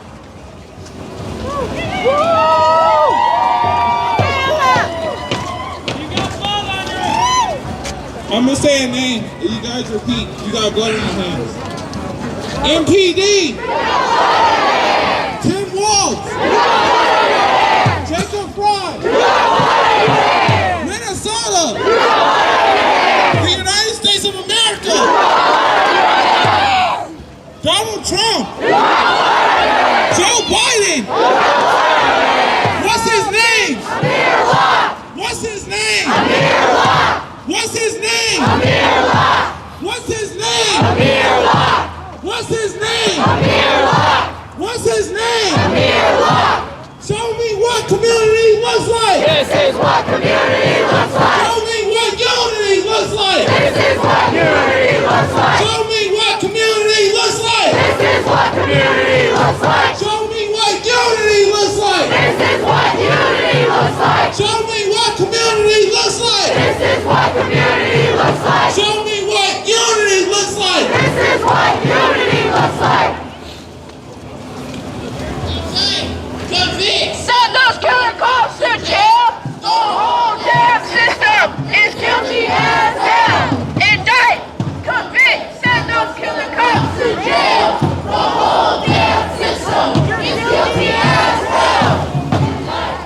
I'm gonna say a name, and you guys repeat. You got blood in your hands. MPD. Tim Walz. Jacob Fry. Minnesota. The United States of America. Donald Trump. Joe Biden. What's his name? What's his name? What's his name? Amir Locke. What's his name? Amir Locke. What's his name? Amir Locke. What's his name? Amir Locke. Show me what community looks like. This is what community looks like. Show me what unity looks like. This is what unity looks like. Show me what community looks like. This is what community looks like. Show me what unity looks like. This is what unity looks like. Show me what community looks like. This is what community looks like. Show me what unity looks like. This is what unity looks like. Convict. Send those killer cops to jail. The whole damn system is guilty as hell. Indict, convict, send those killer cops to jail. The whole damn system is guilty as hell. Indict,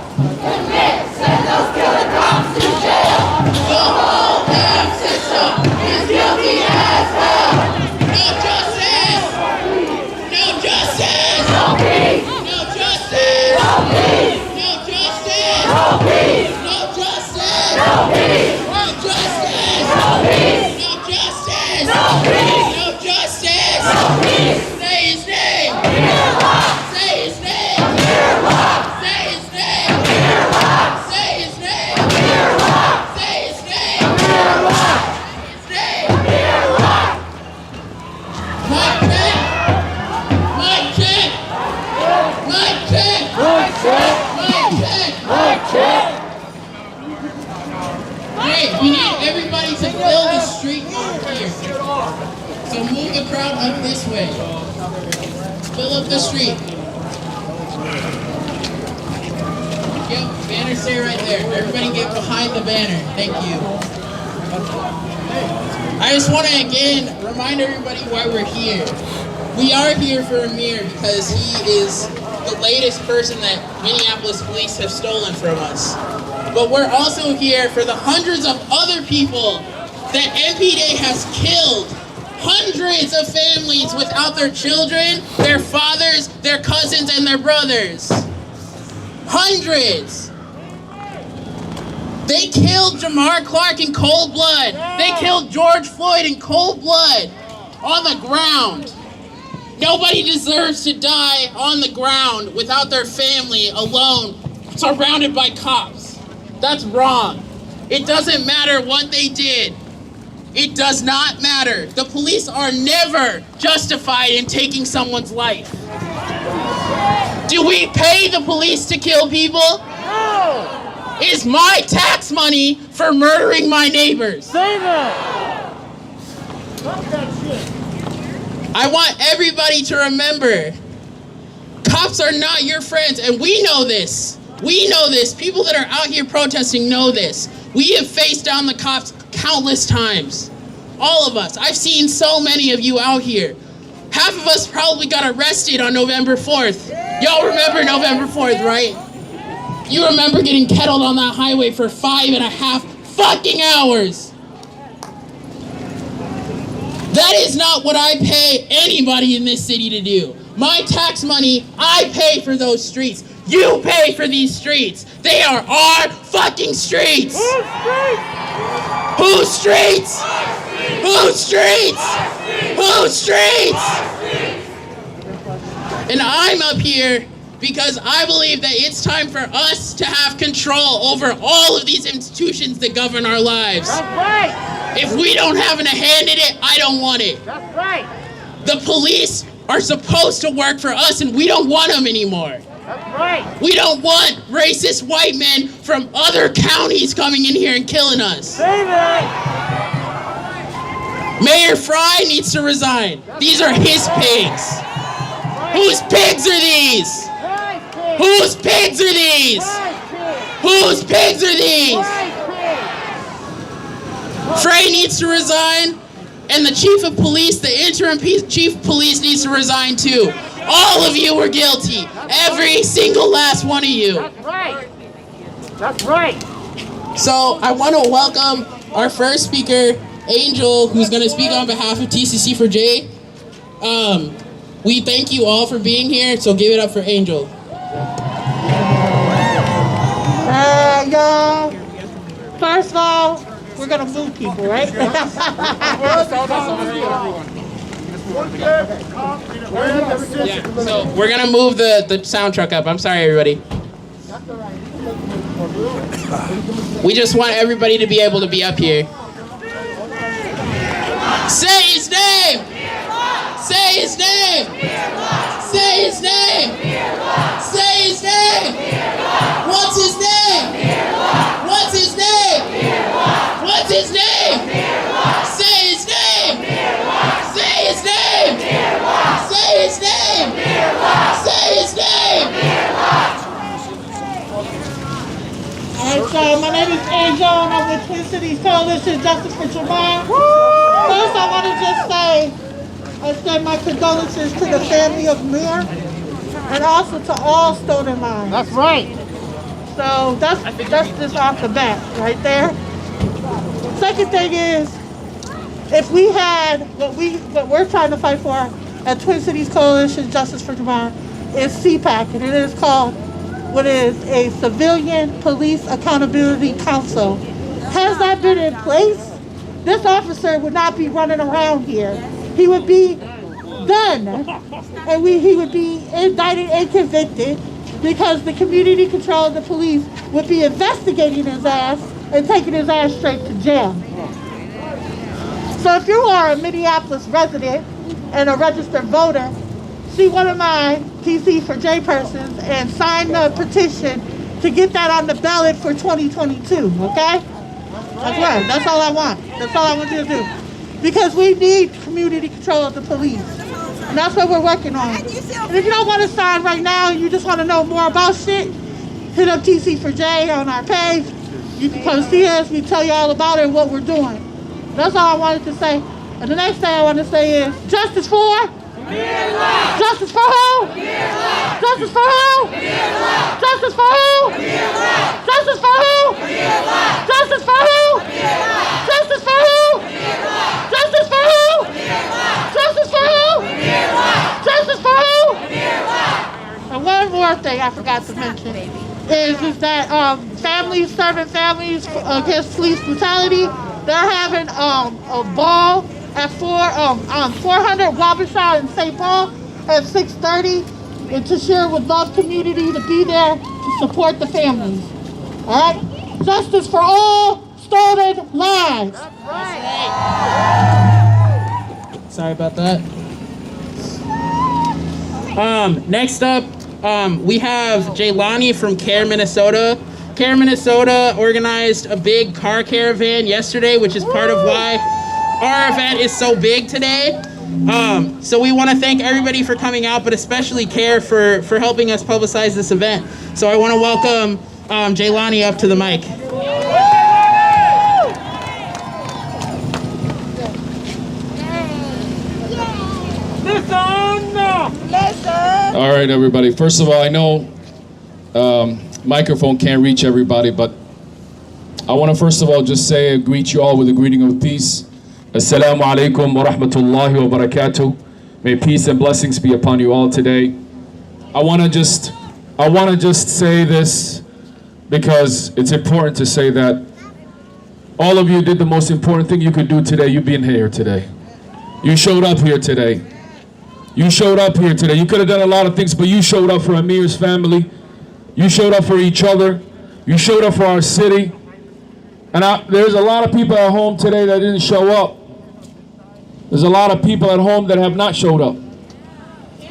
convict, send those killer cops to jail. The whole damn system is guilty as hell. No justice. No justice. No peace. No justice. No peace. No justice. No peace. No justice. No peace. No justice. No peace. No justice. No peace. No justice. No peace. Say his name. Amir Locke. Say his name. Amir Locke. Say his name. Amir Locke. Say his name. Amir Locke. Say his name. Amir Locke. His name. Amir Locke. Mic check. Mic check. Mic check. Mic check. Mic check. Mic check. Hey, we need everybody to fill the street over here. So move the crowd up this way. Fill up the street. Yep, banner stay right there. Everybody get behind the banner. Thank you. I just want to again remind everybody why we're here. We are here for Amir because he is the latest person that Minneapolis police have stolen from us. But we're also here for the hundreds of other people that MPD has killed. Hundreds of families without their children, their fathers, their cousins, and their brothers. Hundreds. They killed Jamar Clark in cold blood. They killed George Floyd in cold blood on the ground. Nobody deserves to die on the ground without their family alone, surrounded by cops. That's wrong. It doesn't matter what they did. It does not matter. The police are never justified in taking someone's life. Do we pay the police to kill people? No! Is my tax money for murdering my neighbors? Say that! Stop that shit. I want everybody to remember, cops are not your friends, and we know this. We know this. People that are out here protesting know this. We have faced down the cops countless times. All of us. I've seen so many of you out here. Half of us probably got arrested on November 4th. Y'all remember November 4th, right? You remember getting kettled on that highway for 5.5 fucking hours. That is not what I pay anybody in this city to do. My tax money, I pay for those streets. You pay for these streets. They are our fucking streets. Whose streets? Whose streets? Whose streets? And I'm up here because I believe that it's time for us to have control over all of these institutions that govern our lives. That's right. If we don't have a hand in it, I don't want it. That's right. The police are supposed to work for us, and we don't want them anymore. We don't want racist white men from other counties coming in here and killing us. Mayor Fry needs to resign. These are his pigs. Whose pigs are these? Whose pigs are these? Whose pigs are these? Frey needs to resign, and the chief of police, the interim chief of police needs to resign too. All of you were guilty. Every single last one of you. That's right. That's right. So I want to welcome our first speaker, Angel, who's going to speak on behalf of TCC for J. We thank you all for being here, so give it up for Angel. Y'all, first of all, we're going to move people, right? So we're going to move the sound truck up. I'm sorry, everybody. We just want everybody to be able to be up here. Say his name! Say his name! Say his name! Say his name! What's his name? What's his name? What's his name? Say his name! Say his name! Say his name! Say his name! Alright, so my name is Angel and I'm with Twin Cities Coalition Justice for Tremont. First, I want to just say, I extend my condolences to the family of Amir and also to all stolen lives. That's right. So that's just off the bat right there. Second thing is, if we had what we're trying to fight for at Twin Cities Coalition Justice for Tremont is CPAC, and it is called what is a Civilian Police Accountability Council. Has that been in place? This officer would not be running around here. He would be done, and he would be indicted and convicted because the community control of the police would be investigating his ass and taking his ass straight to jail. So if you are a Minneapolis resident and a registered voter, see one of my TC for J persons and sign the petition to get that on the ballot for 2022, okay? That's right, that's all I want. That's all I want you to do. Because we need community control of the police. And that's what we're working on. And if you don't want to sign right now and you just want to know more about shit, hit up TC for J on our page. You can come see us, we tell you all about it and what we're doing. That's all I wanted to say. And the next thing I want to say is justice for? Justice for who? Justice for who? Justice for who? Justice for who? Justice for who? Justice for who? Justice for who? Justice for who? Justice for who? And one more thing I forgot to mention is that families serving families against police brutality, they're having a ball at 400 Wabasha in St. Paul at 6:30, and Tashir would love community to be there to support the families. All right? Justice for all stolen lives. Sorry about that. Next up, we have Jaylani from CARE Minnesota. CARE Minnesota organized a big car caravan yesterday, which is part of why our event is so big today. So we want to thank everybody for coming out, but especially CARE for helping us publicize this event. So I want to welcome Jaylani up to the mic. All right, everybody. First of all, I know microphone can't reach everybody, but I want to first of all just say, greet you all with a greeting of peace. Assalamu alaikum wa rahmatullahi wa barakatuh. May peace and blessings be upon you all today. I want to just say this because it's important to say that all of you did the most important thing you could do today, you being here today. You showed up here today. You showed up here today. You could have done a lot of things, but you showed up for Amir's family. You showed up for each other. You showed up for our city. And there's a lot of people at home today that didn't show up. There's a lot of people at home that have not showed up.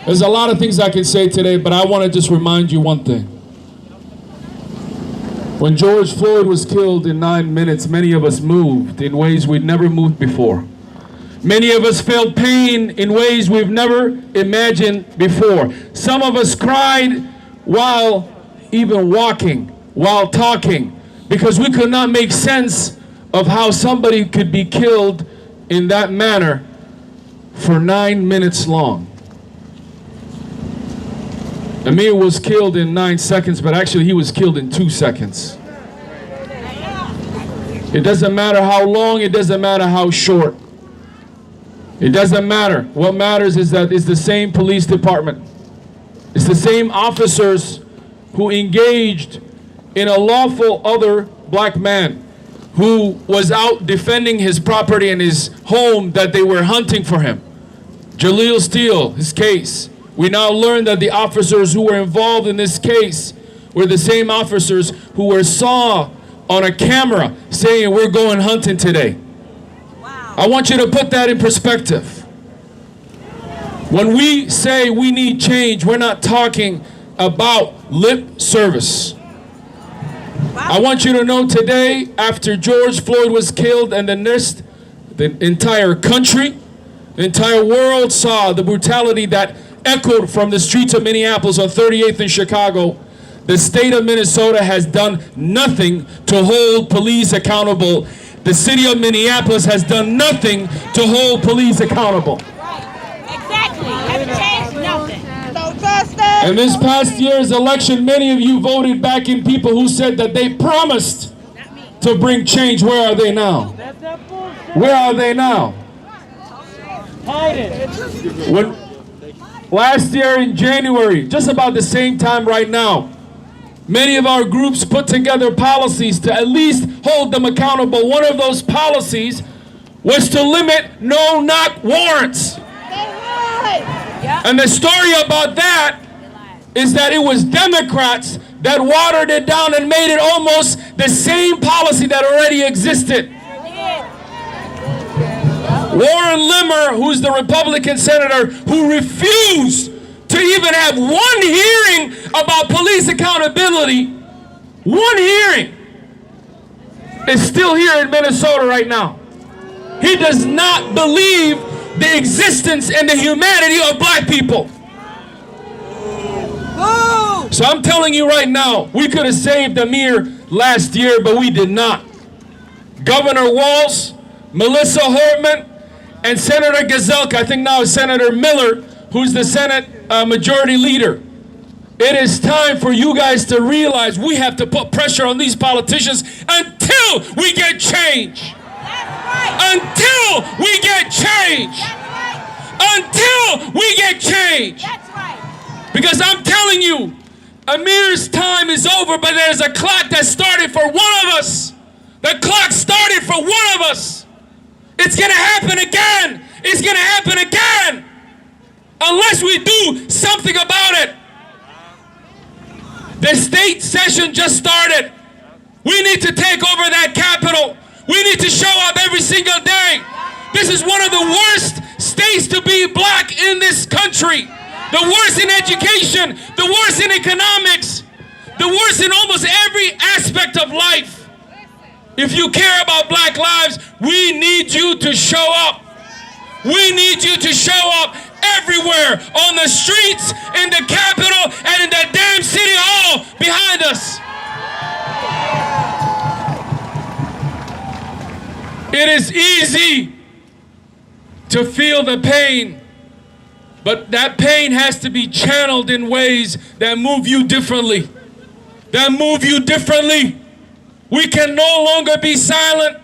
There's a lot of things I can say today, but I want to just remind you one thing. When George Floyd was killed in 9 minutes, many of us moved in ways we'd never moved before. Many of us felt pain in ways we've never imagined before. Some of us cried while even walking, while talking, because we could not make sense of how somebody could be killed in that manner for 9 minutes long. Amir was killed in 9 seconds, but actually he was killed in 2 seconds. It doesn't matter how long, it doesn't matter how short. It doesn't matter. What matters is that it's the same police department. It's the same officers who engaged in a lawful other black man who was out defending his property and his home that they were hunting for him. Jaleel Steele, his case. We now learn that the officers who were involved in this case were the same officers who were saw on a camera saying, "We're going hunting today." Wow. I want you to put that in perspective. When we say we need change, we're not talking about lip service. Wow. I want you to know today, after George Floyd was killed and the entire country, the entire world saw the brutality that echoed from the streets of Minneapolis on 38th and Chicago, the state of Minnesota has done nothing to hold police accountable. The city of Minneapolis has done nothing to hold police accountable. Right. Exactly. Haven't changed nothing. No justice. In this past year's election, many of you voted back in people who said that they promised to bring change. Where are they now? Where are they now? When last year in January, just about the same time right now, many of our groups put together policies to at least hold them accountable. One of those policies was to limit no-knock warrants. And the story about that is that it was Democrats that watered it down and made it almost the same policy that already existed. Warren Limmer, who's the Republican senator who refused to even have one hearing about police accountability, one hearing, is still here in Minnesota right now. He does not believe the existence and the humanity of black people. So I'm telling you right now, we could have saved Amir last year, but we did not. Governor Walz, Melissa Hortman, and Senator Gazelka, I think now it's Senator Miller, who's the Senate Majority Leader. It is time for you guys to realize we have to put pressure on these politicians until we get change. Until we get change. Until we get change. Because I'm telling you, Amir's time is over, but there's a clock that started for one of us. The clock started for one of us. It's going to happen again. It's going to happen again. Unless we do something about it. The state session just started. We need to take over that Capitol. We need to show up every single day. This is one of the worst states to be black in this country. The worst in education, the worst in economics, the worst in almost every aspect of life. If you care about black lives, we need you to show up. We need you to show up everywhere, on the streets, in the Capitol, and in that damn City Hall behind us. It is easy to feel the pain, but that pain has to be channeled in ways that move you differently. That move you differently. We can no longer be silent.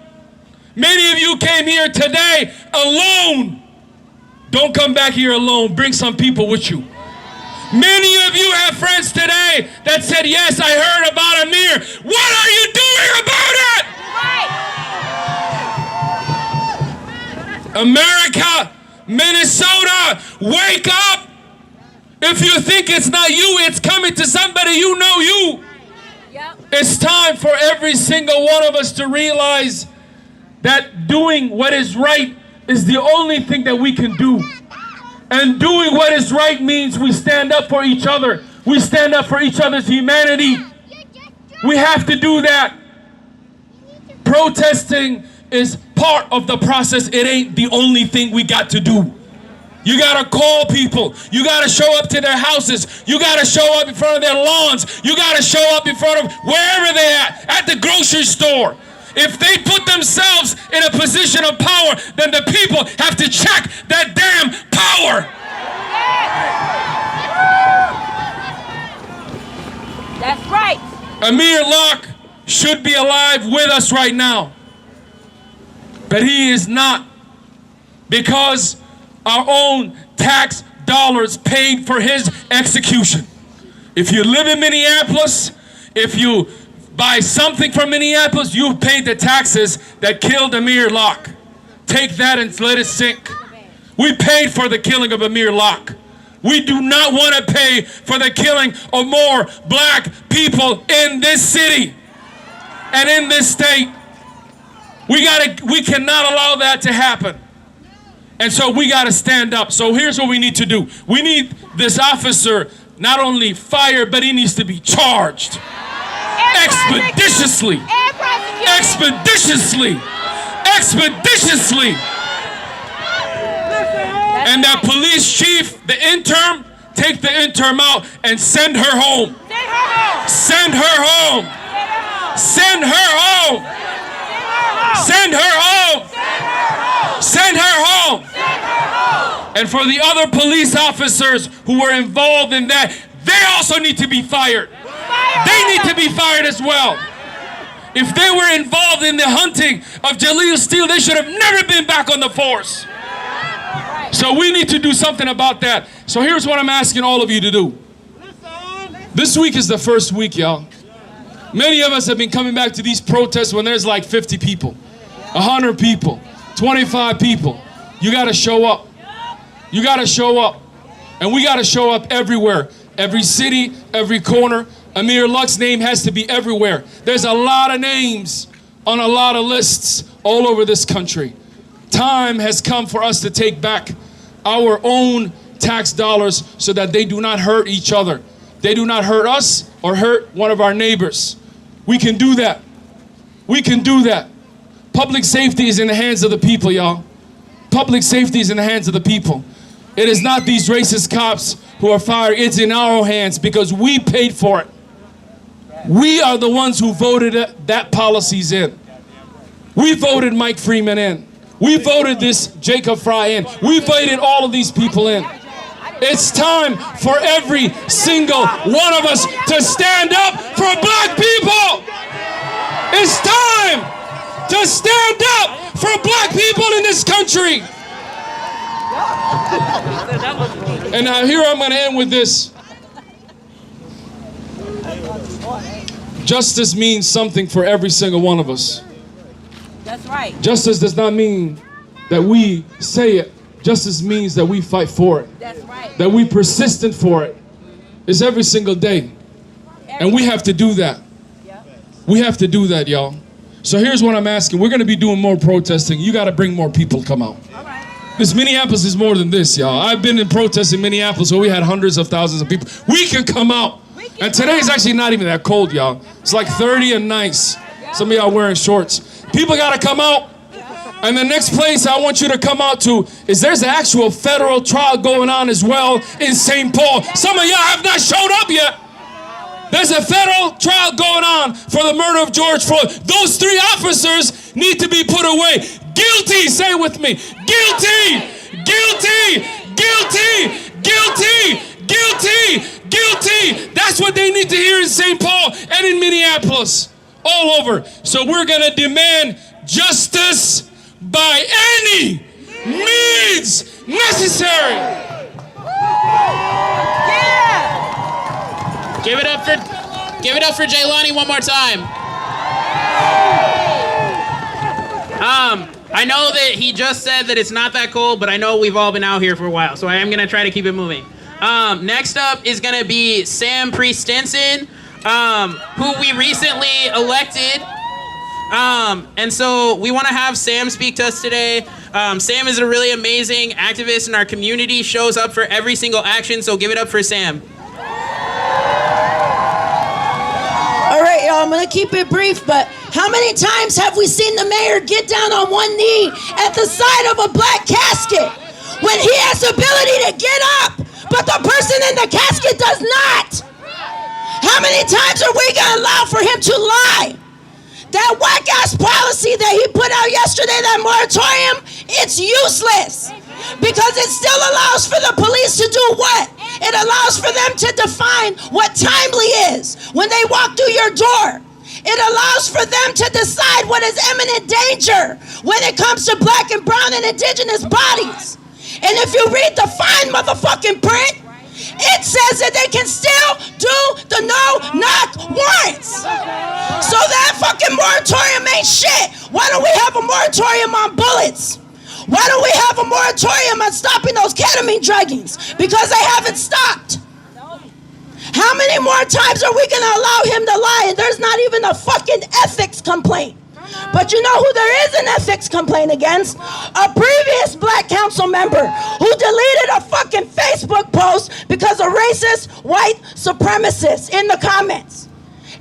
Many of you came here today alone. Don't come back here alone. Bring some people with you. Many of you have friends today that said, yes, I heard about Amir. What are you doing about it? America, Minnesota, wake up. If you think it's not you, it's coming to somebody you know you. It's time for every single one of us to realize that doing what is right is the only thing that we can do. And doing what is right means we stand up for each other. We stand up for each other's humanity. We have to do that. Protesting is part of the process. It ain't the only thing we got to do. You gotta call people. You gotta show up to their houses. You gotta show up in front of their lawns. You gotta show up in front of wherever they're at the grocery store. If they put themselves in a position of power, then the people have to check that damn power. That's right. Amir Locke should be alive with us right now. But he is not, because our own tax dollars paid for his execution. If you live in Minneapolis, if you buy something from Minneapolis, you paid the taxes that killed Amir Locke. Take that and let it sink. We paid for the killing of Amir Locke. We do not want to pay for the killing of more black people in this city and in this state. We cannot allow that to happen. And so we got to stand up. So here's what we need to do. We need this officer not only fired, but he needs to be charged. Expeditiously. Expeditiously. Expeditiously. And that police chief, the intern, take the intern out and send her home. Send her home. Send her home. Send her home. Send her home. And for the other police officers who were involved in that, they also need to be fired. They need to be fired as well. If they were involved in the hunting of Jaleel Steele, they should have never been back on the force. So we need to do something about that. So here's what I'm asking all of you to do. This week is the first week, y'all. Many of us have been coming back to these protests when there's like 50 people, 100 people, 25 people. You got to show up. You got to show up. And we got to show up everywhere. Every city, every corner. Amir Locke's name has to be everywhere. There's a lot of names on a lot of lists all over this country. Time has come for us to take back our own tax dollars so that they do not hurt each other. They do not hurt us or hurt one of our neighbors. We can do that. We can do that. Public safety is in the hands of the people, y'all. Public safety is in the hands of the people. It is not these racist cops who are fired. It's in our hands because we paid for it. We are the ones who voted that policies in. We voted Mike Freeman in. We voted this Jacob Fry in. We voted all of these people in. It's time for every single one of us to stand up for black people. It's time to stand up for black people in this country. And now here I'm going to end with this. Justice means something for every single one of us. That's right. Justice does not mean that we say it. Justice means that we fight for it. That's right. That we persistent for it. It's every single day. And we have to do that. We have to do that, y'all. So here's what I'm asking. We're going to be doing more protesting. You got to bring more people to come out. This Minneapolis is more than this, y'all. I've been in protests in Minneapolis where we had hundreds of thousands of people. We can come out. And today's actually not even that cold, y'all. It's like 30 and nice. Some of y'all wearing shorts. People got to come out. And the next place I want you to come out to is there's an actual federal trial going on as well in St. Paul. Some of y'all have not showed up yet. There's a federal trial going on for the murder of George Floyd. Those 3 officers need to be put away. Guilty, say it with me. Guilty, guilty, guilty, guilty, guilty, guilty. That's what they need to hear in St. Paul and in Minneapolis, all over. So we're going to demand justice by any means necessary. Give it up for Jaylani one more time. I know that he just said that it's not that cold, but I know we've all been out here for a while, so I am gonna try to keep it moving. Next up is gonna be Sam Priest Stinson, who we recently elected And so we want to have Sam speak to us today. Sam is a really amazing activist in our community, shows up for every single action, so give it up for Sam. All right, y'all, I'm gonna keep it brief, but how many times have we seen the mayor get down on one knee at the side of a black casket when he has the ability to get up, but the person in the casket does not? How many times are we gonna allow for him to lie? That whack-ass policy that he put out yesterday, that moratorium, it's useless. Because it still allows for the police to do what? It allows for them to define what timely is when they walk through your door. It allows for them to decide what is imminent danger when it comes to black and brown and indigenous bodies. And if you read the fine motherfucking print, it says that they can still do the no-knock warrants. So that fucking moratorium ain't shit. Why don't we have a moratorium on bullets? Why don't we have a moratorium on stopping those ketamine druggings? Because they haven't stopped. How many more times are we gonna allow him to lie? And there's not even a fucking ethics complaint. But you know who there is an ethics complaint against? A previous black council member who deleted a fucking Facebook post because of racist white supremacists in the comments.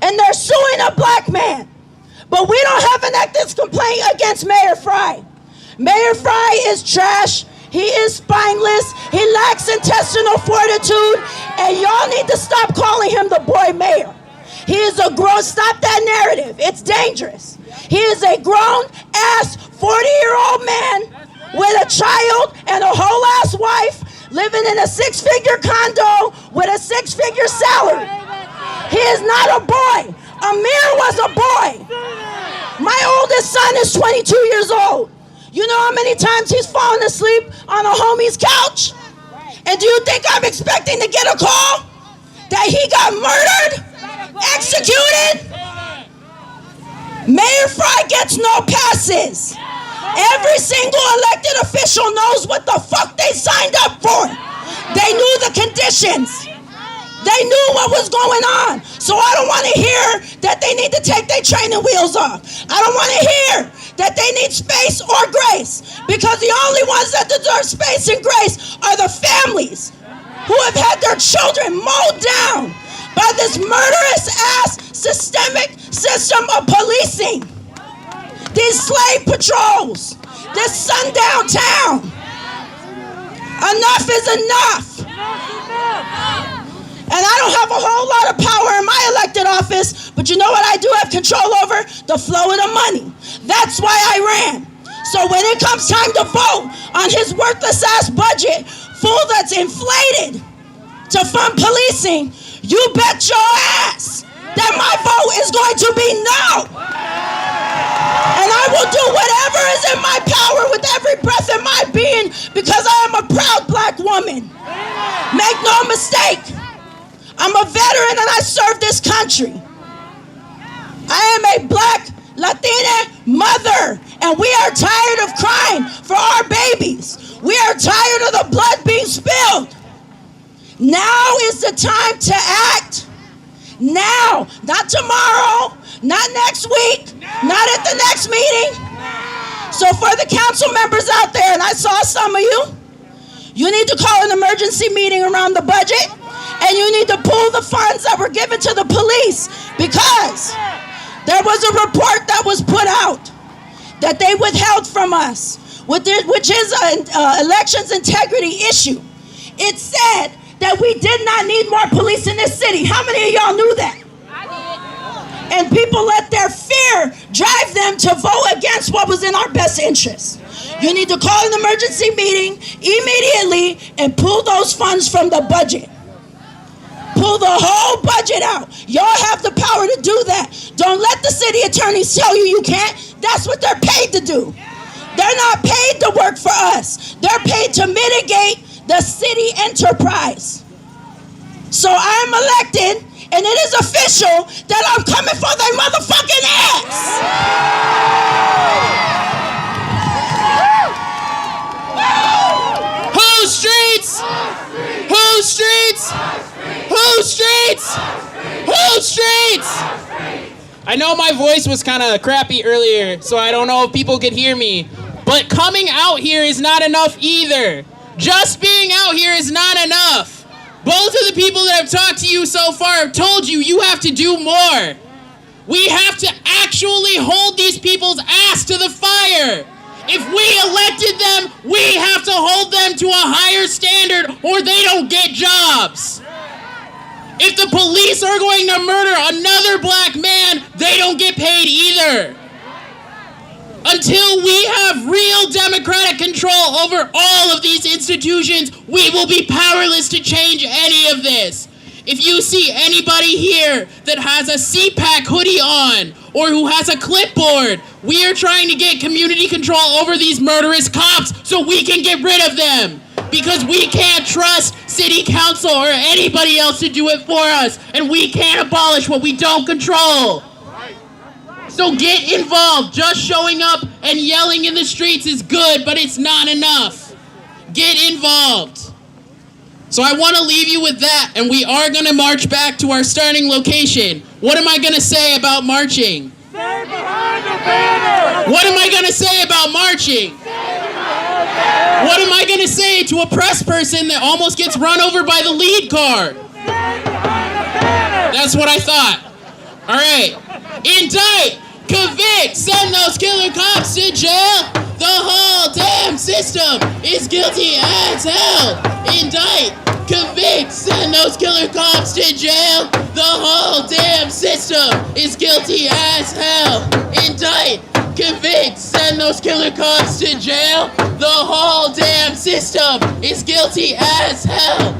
And they're suing a black man. But we don't have an ethics complaint against Mayor Fry. Mayor Fry is trash. He is spineless. He lacks intestinal fortitude. And y'all need to stop calling him the boy mayor. He is a grown, stop that narrative. It's dangerous. He is a grown-ass 40-year-old man with a child and a whole-ass wife living in a six-figure condo with a six-figure salary. He is not a boy. Amir was a boy. My oldest son is 22 years old. You know how many times he's fallen asleep on a homie's couch? And do you think I'm expecting to get a call that he got murdered, executed? Mayor Fry gets no passes. Every single elected official knows what the fuck they signed up for. They knew the conditions. They knew what was going on. So I don't want to hear that they need to take their training wheels off. I don't want to hear that they need space or grace, because the only ones that deserve space and grace are the families who have had their children mowed down by this murderous ass systemic system of policing. These slave patrols, this sundown town. Enough is enough. And I don't have a whole lot of power in my elected office, but you know what I do have control over? The flow of the money. That's why I ran. So when it comes time to vote on his worthless ass budget, full that's inflated to fund policing, you bet your ass that my vote is going to be no. And I will do whatever is in my power with every breath in my being, because I am a proud black woman. Make no mistake. I'm a veteran and I serve this country. I am a black Latina mother, and we are tired of crying for our babies. We are tired of the blood being spilled. Now is the time to act. Now, not tomorrow, not next week, not at the next meeting. So for the council members out there, and I saw some of you, you need to call an emergency meeting around the budget, and you need to pull the funds that were given to the police, because there was a report that was put out that they withheld from us, which is an elections integrity issue. It said that we did not need more police in this city. How many of y'all knew that? And people let their fear drive them to vote against what was in our best interest. You need to call an emergency meeting immediately and pull those funds from the budget. Pull the whole budget out. Y'all have the power to do that. Don't let the city attorneys tell you you can't. That's what they're paid to do. They're not paid to work for us. They're paid to mitigate the city enterprise. So I'm elected, and it is official that I'm coming for their motherfucking ass. Whose streets? Whose streets? Whose streets? Whose streets? I know my voice was kind of crappy earlier, so I don't know if people could hear me. But coming out here is not enough either. Just being out here is not enough. Both of the people that have talked to you so far have told you you have to do more. We have to actually hold these people's ass to the fire. If we elected them, we have to hold them to a higher standard or they don't get jobs. If the police are going to murder another black man, they don't get paid either. Until we have real democratic control over all of these institutions, we will be powerless to change any of this. If you see anybody here that has a CPAC hoodie on or who has a clipboard, we are trying to get community control over these murderous cops so we can get rid of them. Because we can't trust city council or anybody else to do it for us. And we can't abolish what we don't control. So get involved. Just showing up and yelling in the streets is good, but it's not enough. Get involved. So I want to leave you with that, and we are going to march back to our starting location. What am I going to say about marching? Stay behind the banner! What am I going to say about marching? Stay behind the banner! What am I going to say to a press person that almost gets run over by the lead car? Stay behind the banner! That's what I thought. All right. Indict, convict, send those killer cops to jail. The whole damn system is guilty as hell. Indict, convict, send those killer cops to jail. The whole damn system is guilty as hell. Indict, convict, send those killer cops to jail. The whole damn system is guilty as hell.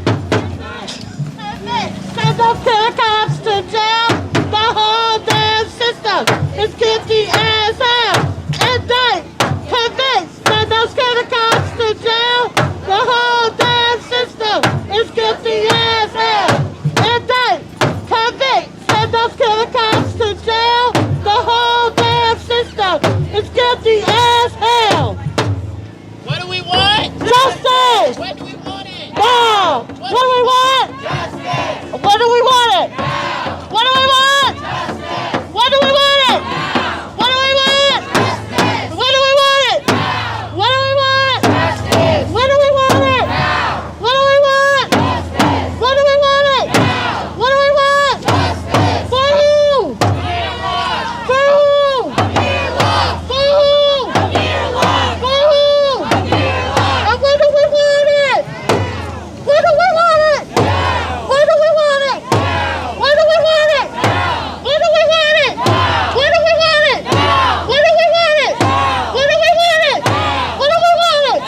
Send those killer cops to jail. The whole damn system is guilty as hell. Indict, convict, send those killer cops to jail. The whole damn system is guilty as hell. Indict, convict, send those killer cops to jail. The whole damn system is guilty as hell. What do we want? Justice! When do we want it? Now! What do we want? Justice! What do we want it? Now! What do we want? Justice! What do we want it? Now! What do we want? Justice! What do we want it? Now! What do we want? Justice! What do we want it? Now! What do we want? Justice! What do we want it? Now! What do we want? Justice! For who? Amir Locke! For who? Amir Locke! For who? Amir Locke! For who? Amir Locke! And when do we want it? When do we want it? Now! When do we want it? Now! When do we want it? Now! When do we want it? Now! When do we want it? Now! When do we want it? Now! When do we want it? Now! When do we want it?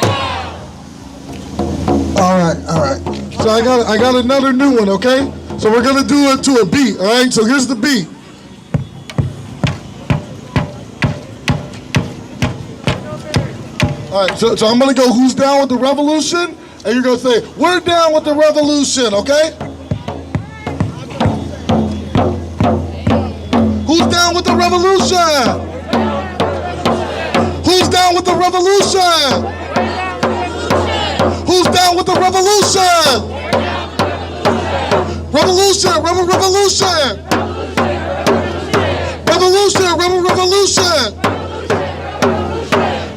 All right. So I got another new one, okay? So we're gonna do it to a beat, all right? So here's the beat. All right, so I'm gonna go, who's down with the revolution? And you're gonna say, we're down with the revolution, okay? Who's down with the revolution? Who's down with the revolution? Who's down with the revolution? Revolution, revolution. Revolution, revolution.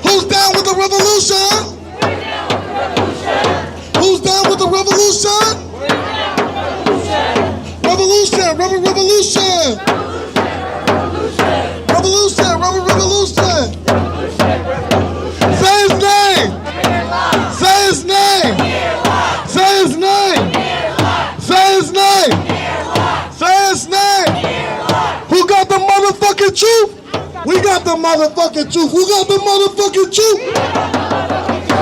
Who's down with the revolution? Who's down with the revolution? Revolution, revolution. Revolution, revolution. Say his name. Say his name. Say his name. Say his name. Say his name. Who got the motherfucking truth? We got the motherfucking truth. Who got the motherfucking truth?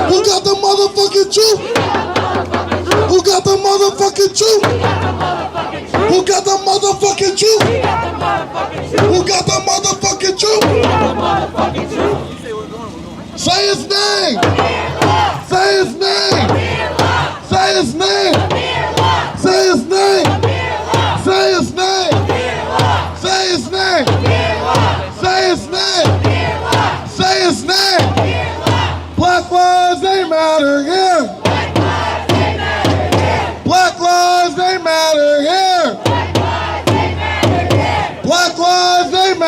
Who got the motherfucking truth? Who got the motherfucking truth? Who got the motherfucking truth? Who got the motherfucking truth? Say his name. Say his name. Say his name. Say his name. Say his name. Say his name. Say his name. Say his name. Black lives they matter here. Black lives they matter here. Black lives they matter.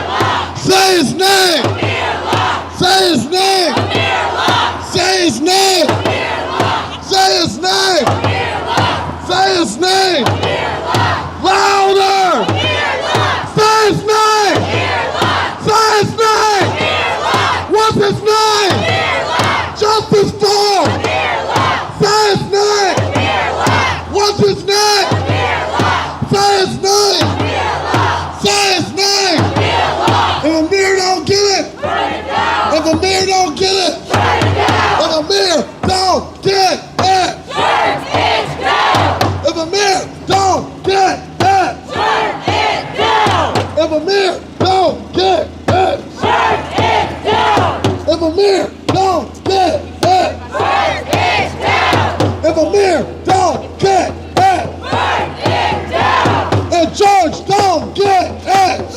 If Amir don't get it, burn it down. If Amir don't get it, Burn it down. If Amir don't get it, Burn it down. if George don't get it,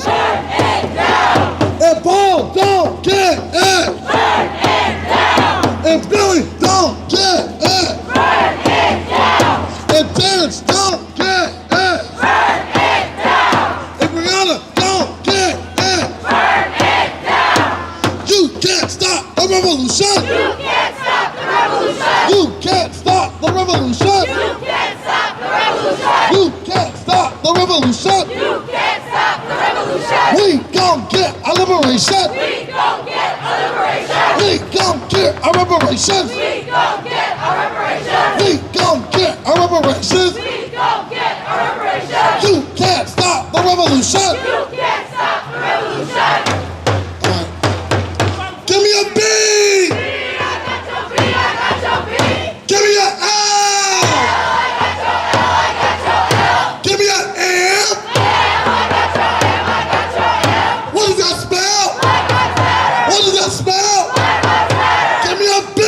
Burn it down. if Paul don't get it, Burn it down. if Billy don't get it, Burn it down. if Terrence don't get it, Burn it down. if Rihanna don't get it, Burn it down. you can't stop the revolution. You can't stop the revolution. You can't stop the revolution. You can't stop the revolution. You can't stop the revolution. You can't stop the revolution. We gon' get our liberation. We gon' get our liberation. We gon' get our reparations. We gon' get our reparations. We gon' get our reparations. We gon' get our reparations. You can't stop the revolution. You can't stop the revolution. Give me a B. I got your B, I got your B. Give me a L. I got your L, I got your L. Give me a M. I got your M, I got your M. What does that spell? Black lives matter. What does that spell? Black lives matter. Give me a B.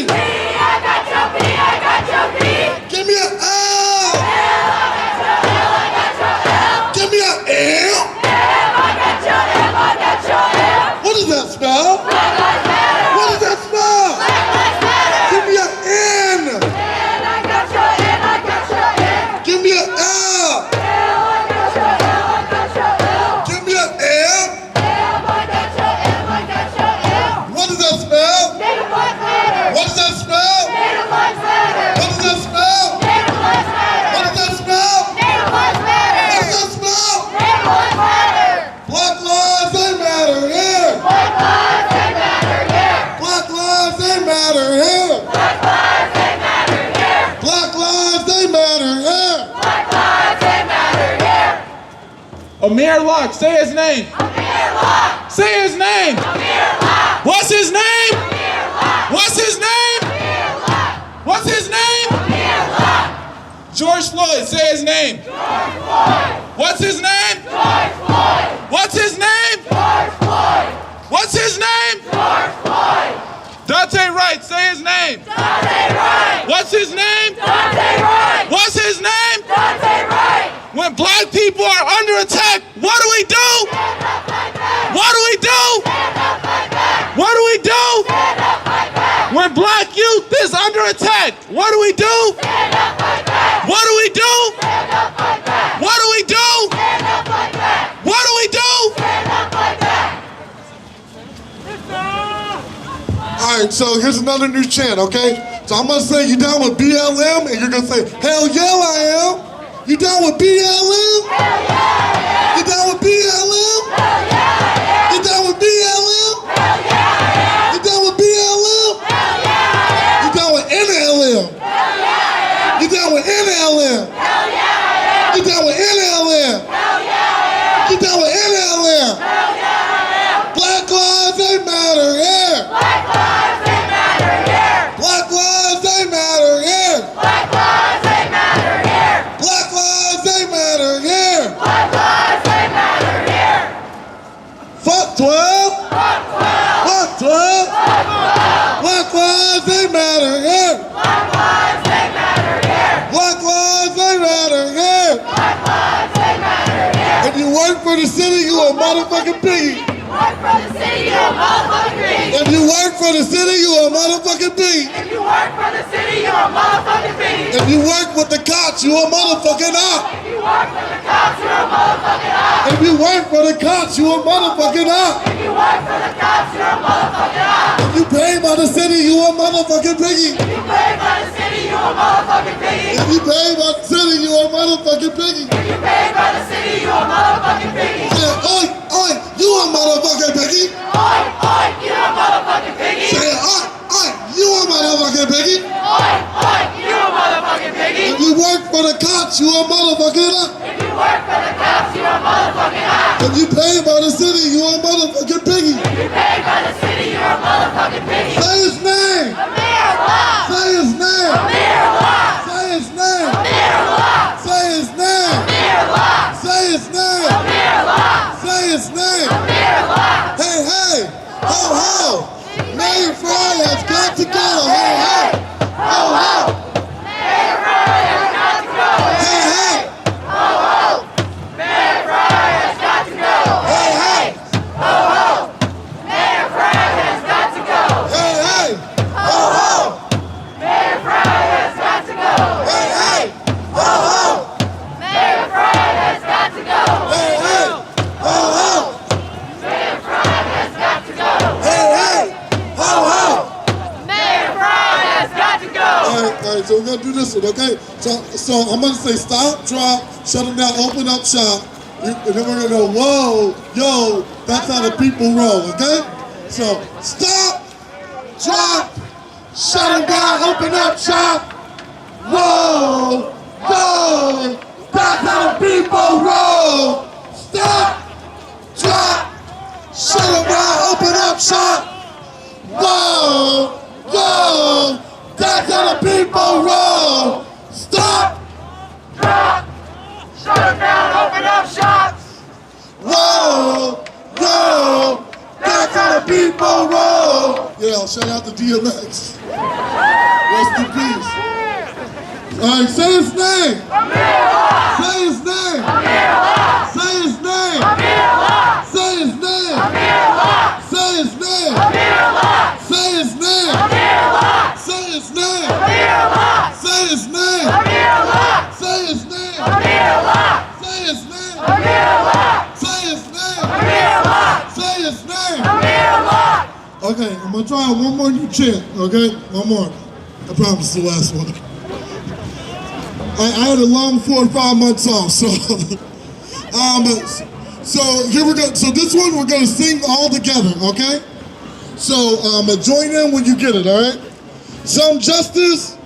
B, I got your B, I got your B. Give me a L. I got your L, I got your L. Give me a M. I got your M, I got your M. What does that spell? Black lives matter. What does that spell? Black lives matter. Give me a N. I got your N, I got your N. Give me a L. I got your L, I got your L. Give me a M. I got your M, I got your M. What does that spell? Native lives matter. What does that spell? Native lives matter. What does that spell? Native lives matter. What does that spell? Native lives matter. What does that spell? Native lives matter. Black lives, they matter here. Black lives, they matter here. Black lives, they matter here. Black lives, they matter here. Black lives, they matter here. Black lives, they matter here. Amir Locke, say his name. Amir Locke. Say his name. Amir Locke. What's his name? Amir Locke. What's his name? Amir Locke. What's his name? Amir Locke. George Floyd, say his name. George Floyd. What's his name? George Floyd. What's his name? George Floyd. What's his name? George Floyd. Dante Wright, say his name. Dante Wright. What's his name? Dante Wright. What's his name? Dante Wright. When black people are under attack, what do we do? Stand up, fight back. What do we do? Stand up, fight back. What do we do? Stand up, fight back. When black youth is under attack, what do we do? Stand up, fight back. What do we do? Stand up, fight back. What do we do? Stand up, fight back. What do we do? Stand up, fight back. All right, so here's another new chant, okay? So I'm gonna say you down with BLM, and you're gonna say, hell yeah, I am. You down with BLM? Hell yeah, I am. You down with BLM? Hell yeah, I am. You down with BLM? Hell yeah, I am. You down with BLM? Hell yeah, I am. You down with NLM? Hell yeah, I am. You down with NLM? Hell yeah, I am. You down with NLM? Hell yeah, I am. You down with NLM? Hell yeah, I am. Black lives, they matter here. Black lives, they matter here. Black lives, they matter here. Black lives, they matter here. Black lives, they matter here. Black lives, they matter here. Fuck 12. Fuck 12. Fuck 12. Fuck 12. Black lives, they matter here. Black lives, they matter here. Black lives, they matter here. Black lives, they matter here. If you work for the city, you a motherfucking piggy. Work for the city, you a motherfucking pig. If you work for the city, you a motherfucking piggy. If you work for the city, you're a motherfucking pig. If you work with the cops, you a motherfucking op. If you work for the cops, you're a motherfucking op. If you work for the cops, you a motherfucking op. If you work for the cops, you're a motherfucking op. If you pay by the city, you a motherfucking piggy. If you pay by the city, you're a motherfucking piggy. If you pay by the city, you a motherfucking piggy. If you pay by the city, you're a motherfucking piggy. Yeah, oi, oi, you a motherfucking piggy. Oi, oi, you're a motherfucking piggy. Say, oi, oi, you a motherfucking piggy. Oi, oi, you're a motherfucking piggy. If you work for the cops, you a motherfucking op. If you work for the cops, you're a motherfucking op. If you pay by the city, you a motherfucking piggy. If you pay by the city, you're a motherfucking piggy. Say his name. Amir Locke. Say his name. Amir Locke. Say his name. Amir Locke. Say his name. Amir Locke. Say his name. Amir Locke. so we're gonna do this one, okay? So I'm gonna say stop, drop, shut them down, open up shop, and then we're gonna go, whoa, yo, that's how the people roll, okay? So stop, drop, shut them down, open up shop, whoa, whoa, that's how the people roll. Stop, drop, shut them down, open up shop, whoa, whoa, that's how the people roll. Stop, drop, shut them down, open up shops. Whoa, whoa, that's how the people roll. Yeah, shout out to DMX. Rest in peace. All right, say his name. Say his name. Say his name. Say his name. Say his name. Say his name. Say his name. Say his name. Say his name. Say his name. Say his name. Say his name. Okay, I'm gonna try one more new chant, okay? One more. I promise the last one. I had a long 4 or 5 months off, so so here we go. So this one we're gonna sing all together, okay? So join in when you get it, all right? Some justice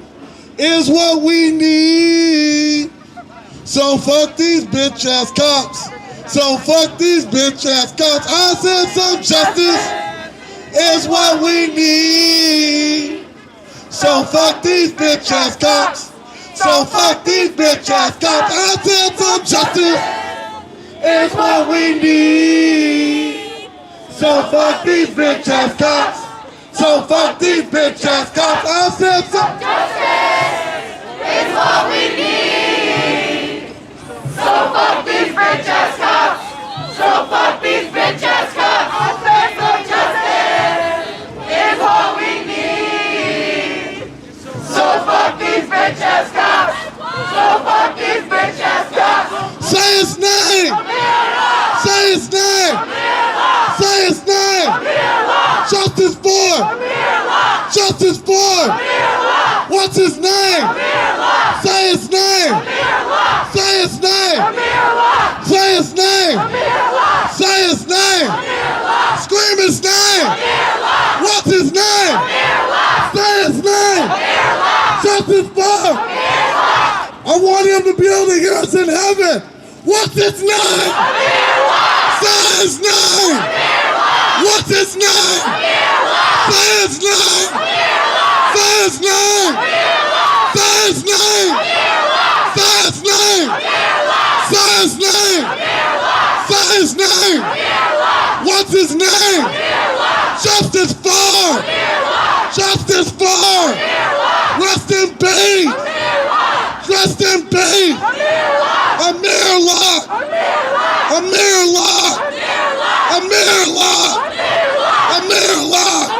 is what we need. So fuck these bitch ass cops. So fuck these bitch ass cops. I said some justice is what we need. So fuck these bitch ass cops. So fuck these bitch ass cops. I said some justice is what we need. So fuck these bitch ass cops. So fuck these bitch ass cops. I said some justice is what we need. So fuck these bitch ass cops. So fuck these bitch ass cops. I said some justice is what we need. So fuck these bitch ass cops. So fuck these bitch ass cops. Say his name. Say his name. Say his name. Justice for. Justice for. What's his name? Say his name. Say his name. Say his name. Say his name. Scream his name. What's his name? Say his name. Justice for. I want him to be able to hear us in heaven. What's his name? Say his name. What's his name? Say his name. Say his name. Say his name. Say his name. Say his name. Say his name. What's his name? Justice for. Justice for. Rest in peace. Rest in peace. Amir Locke. Amir Locke. Amir Locke. Amir Locke.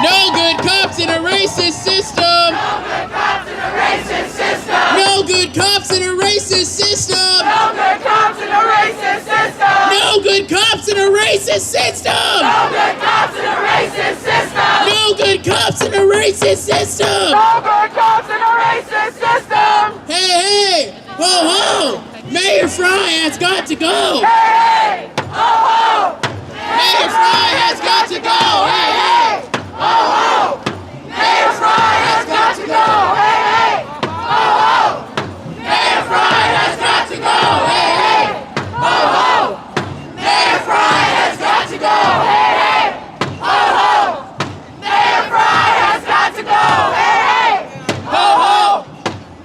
No good cops in a racist system. No good cops in a racist system. No good cops in a racist system. No good cops in a racist system. No good cops in a racist system. No good cops in a racist system. No good cops in a racist system. Hey, hey, ho, ho. Mayor Fry has got to go. Hey, hey, ho, ho. Mayor Fry has got to go. Hey, hey, ho, ho. Mayor Fry has got to go. Hey, hey, ho, ho. Mayor Fry has got to go. Hey, hey, ho, ho. Mayor Fry has got to go. Hey, hey, ho, ho. Mayor Fry has got to go. Hey, hey, ho, ho.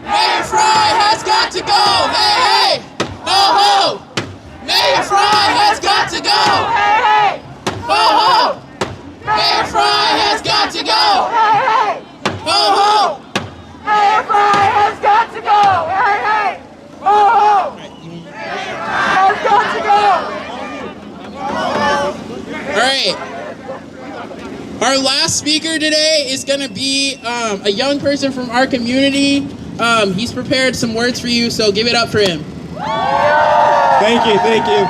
Mayor Fry has got to go. Hey, hey, ho, ho. Mayor Fry has got to go. Hey, hey, ho, ho. Mayor Fry has got to go. Hey, hey, ho, ho. Mayor Fry has got to go. Hey, hey, ho, ho. Mayor Fry has got to go. All right. Our last speaker today is going to be a young person from our community. He's prepared some words for you, so give it up for him. Thank you, thank you.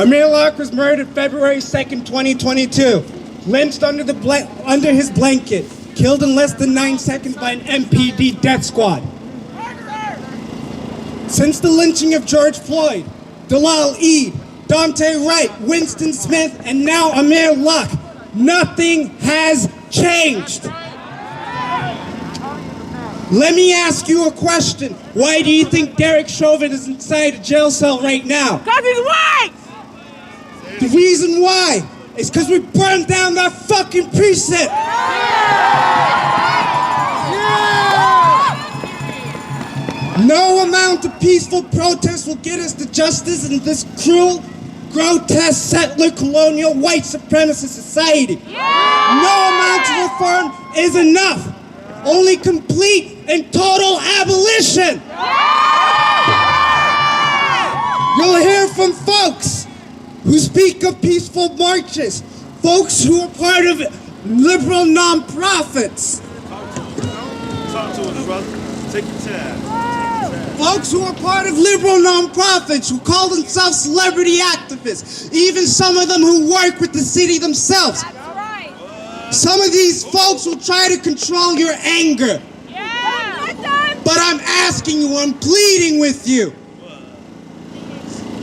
Amir Locke was murdered February 2nd, 2022. lynched under his blanket, killed in less than 9 seconds by an MPD death squad. Since the lynching of George Floyd, Dalal Eid, Dante Wright, Winston Smith, and now Amir Locke, nothing has changed. Let me ask you a question. Why do you think Derek Chauvin is inside a jail cell right now? Because he's white! The reason why is because we burned down that fucking precinct. No amount of peaceful protest will get us to justice in this cruel, grotesque, settler, colonial, white supremacist society. No amount of reform is enough. Only complete and total abolition. You'll hear from folks who speak of peaceful marches, folks who are part of liberal nonprofits. Talk to us, brother. Take your time. Folks who are part of liberal nonprofits who call themselves celebrity activists, even some of them who work with the city themselves. Some of these folks will try to control your anger. But I'm asking you, I'm pleading with you.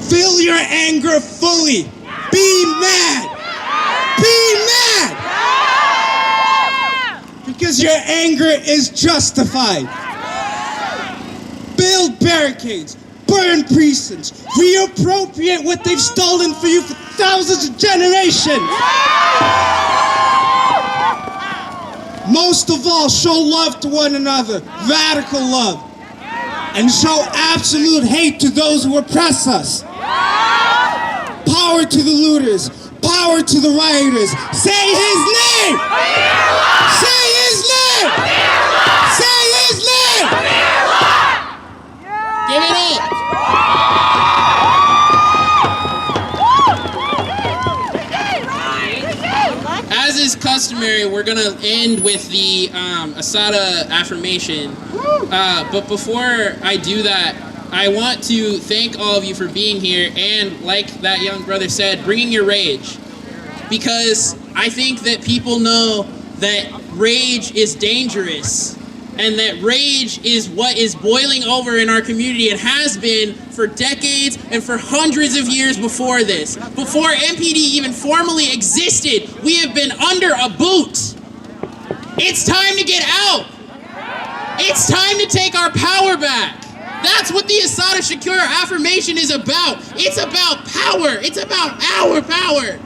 Feel your anger fully. Be mad. Be mad. Because your anger is justified. Build barricades. Burn precincts. Reappropriate what they've stolen for you for thousands of generations. Most of all, show love to one another, radical love, and show absolute hate to those who oppress us. Power to the looters, power to the rioters. Say his name! Say his name! Say his name! Give it up! As is customary, we're gonna end with the Asada affirmation. But before I do that, I want to thank all of you for being here and, like that young brother said, bringing your rage. Because I think that people know that rage is dangerous and that rage is what is boiling over in our community and has been for decades and for hundreds of years before this. Before MPD even formally existed, we have been under a boot. It's time to get out. It's time to take our power back. That's what the Assata Shakur affirmation is about. It's about power. It's about our power.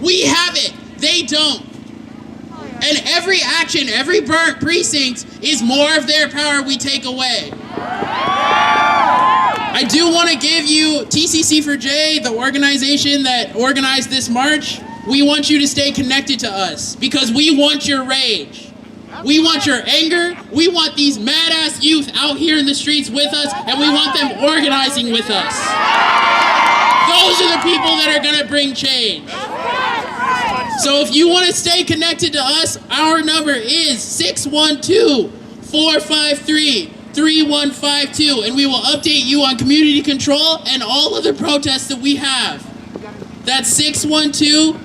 We have it. They don't. And every action, every burnt precinct is more of their power we take away. I do want to give you TCC4J, the organization that organized this march. We want you to stay connected to us because we want your rage. We want your anger. We want these mad-ass youth out here in the streets with us, and we want them organizing with us. Those are the people that are going to bring change. So if you want to stay connected to us, our number is 612-453-3152, and we will update you on community control and all of the protests that we have. That's 612,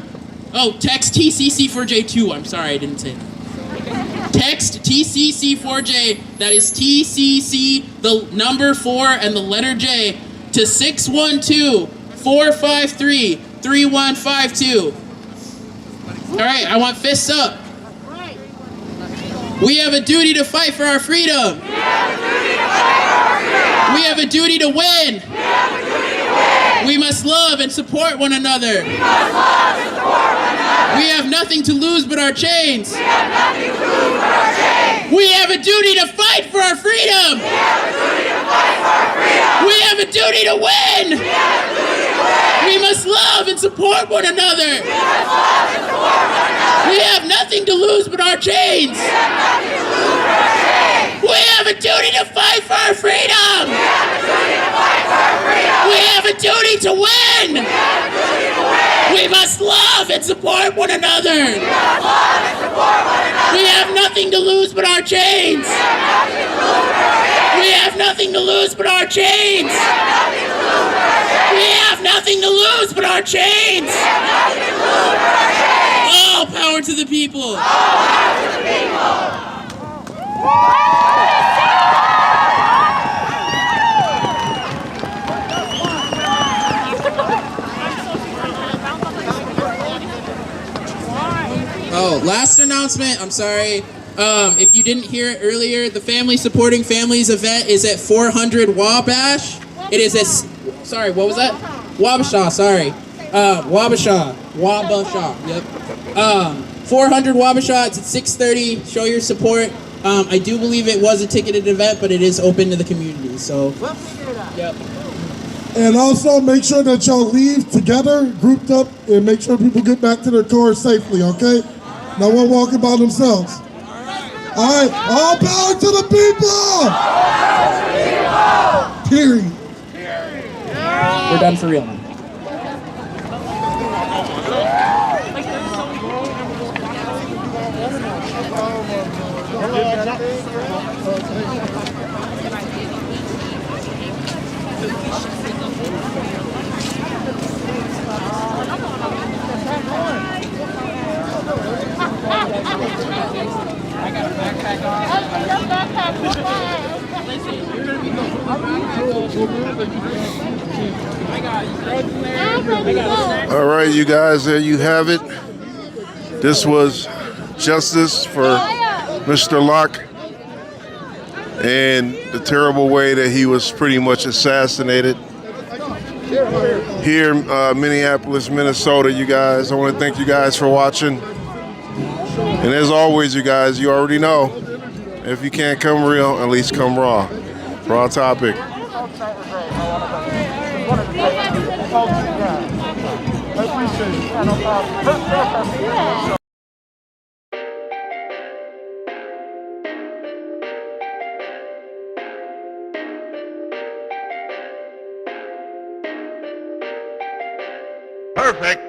text TCC4J2, I'm sorry, I didn't say that. Text TCC4J, that is TCC, the number 4 and the letter J, to 612-453-3152. All right, I want fists up. We have a duty to fight for our freedom. We have a duty to win. We must love and support one another. We have nothing to lose but our chains. We have a duty to fight for our freedom. We have a duty to win. We must love and support one another. We have nothing to lose but our chains. We have a duty to fight for our freedom. We have a duty to win. We must love and support one another. We have nothing to lose but our chains. We have nothing to lose but our chains. We have nothing to lose but our chains. Oh. All power to the people. All power to the people. Oh, last announcement. I'm sorry. If you didn't hear it earlier, the Family Supporting Families event is at 400 Wabash. It is at, sorry, what was that? Wabasha, sorry. Wabasha, yep. 400 Wabasha, it's at 6:30. Show your support. I do believe it was a ticketed event, but it is open to the community, so. Yep. And also make sure that y'all leave together, grouped up, and make sure people get back to their cars safely, okay? No one walking by themselves. All right, all power to the people! Period. We're done for real now. All right, you guys, there you have it. This was justice for Mr. Locke and the terrible way that he was pretty much assassinated here in Minneapolis, Minnesota, you guys. I want to thank you guys for watching. And as always, you guys, you already know, if you can't come real, at least come raw. Raw topic. Perfect.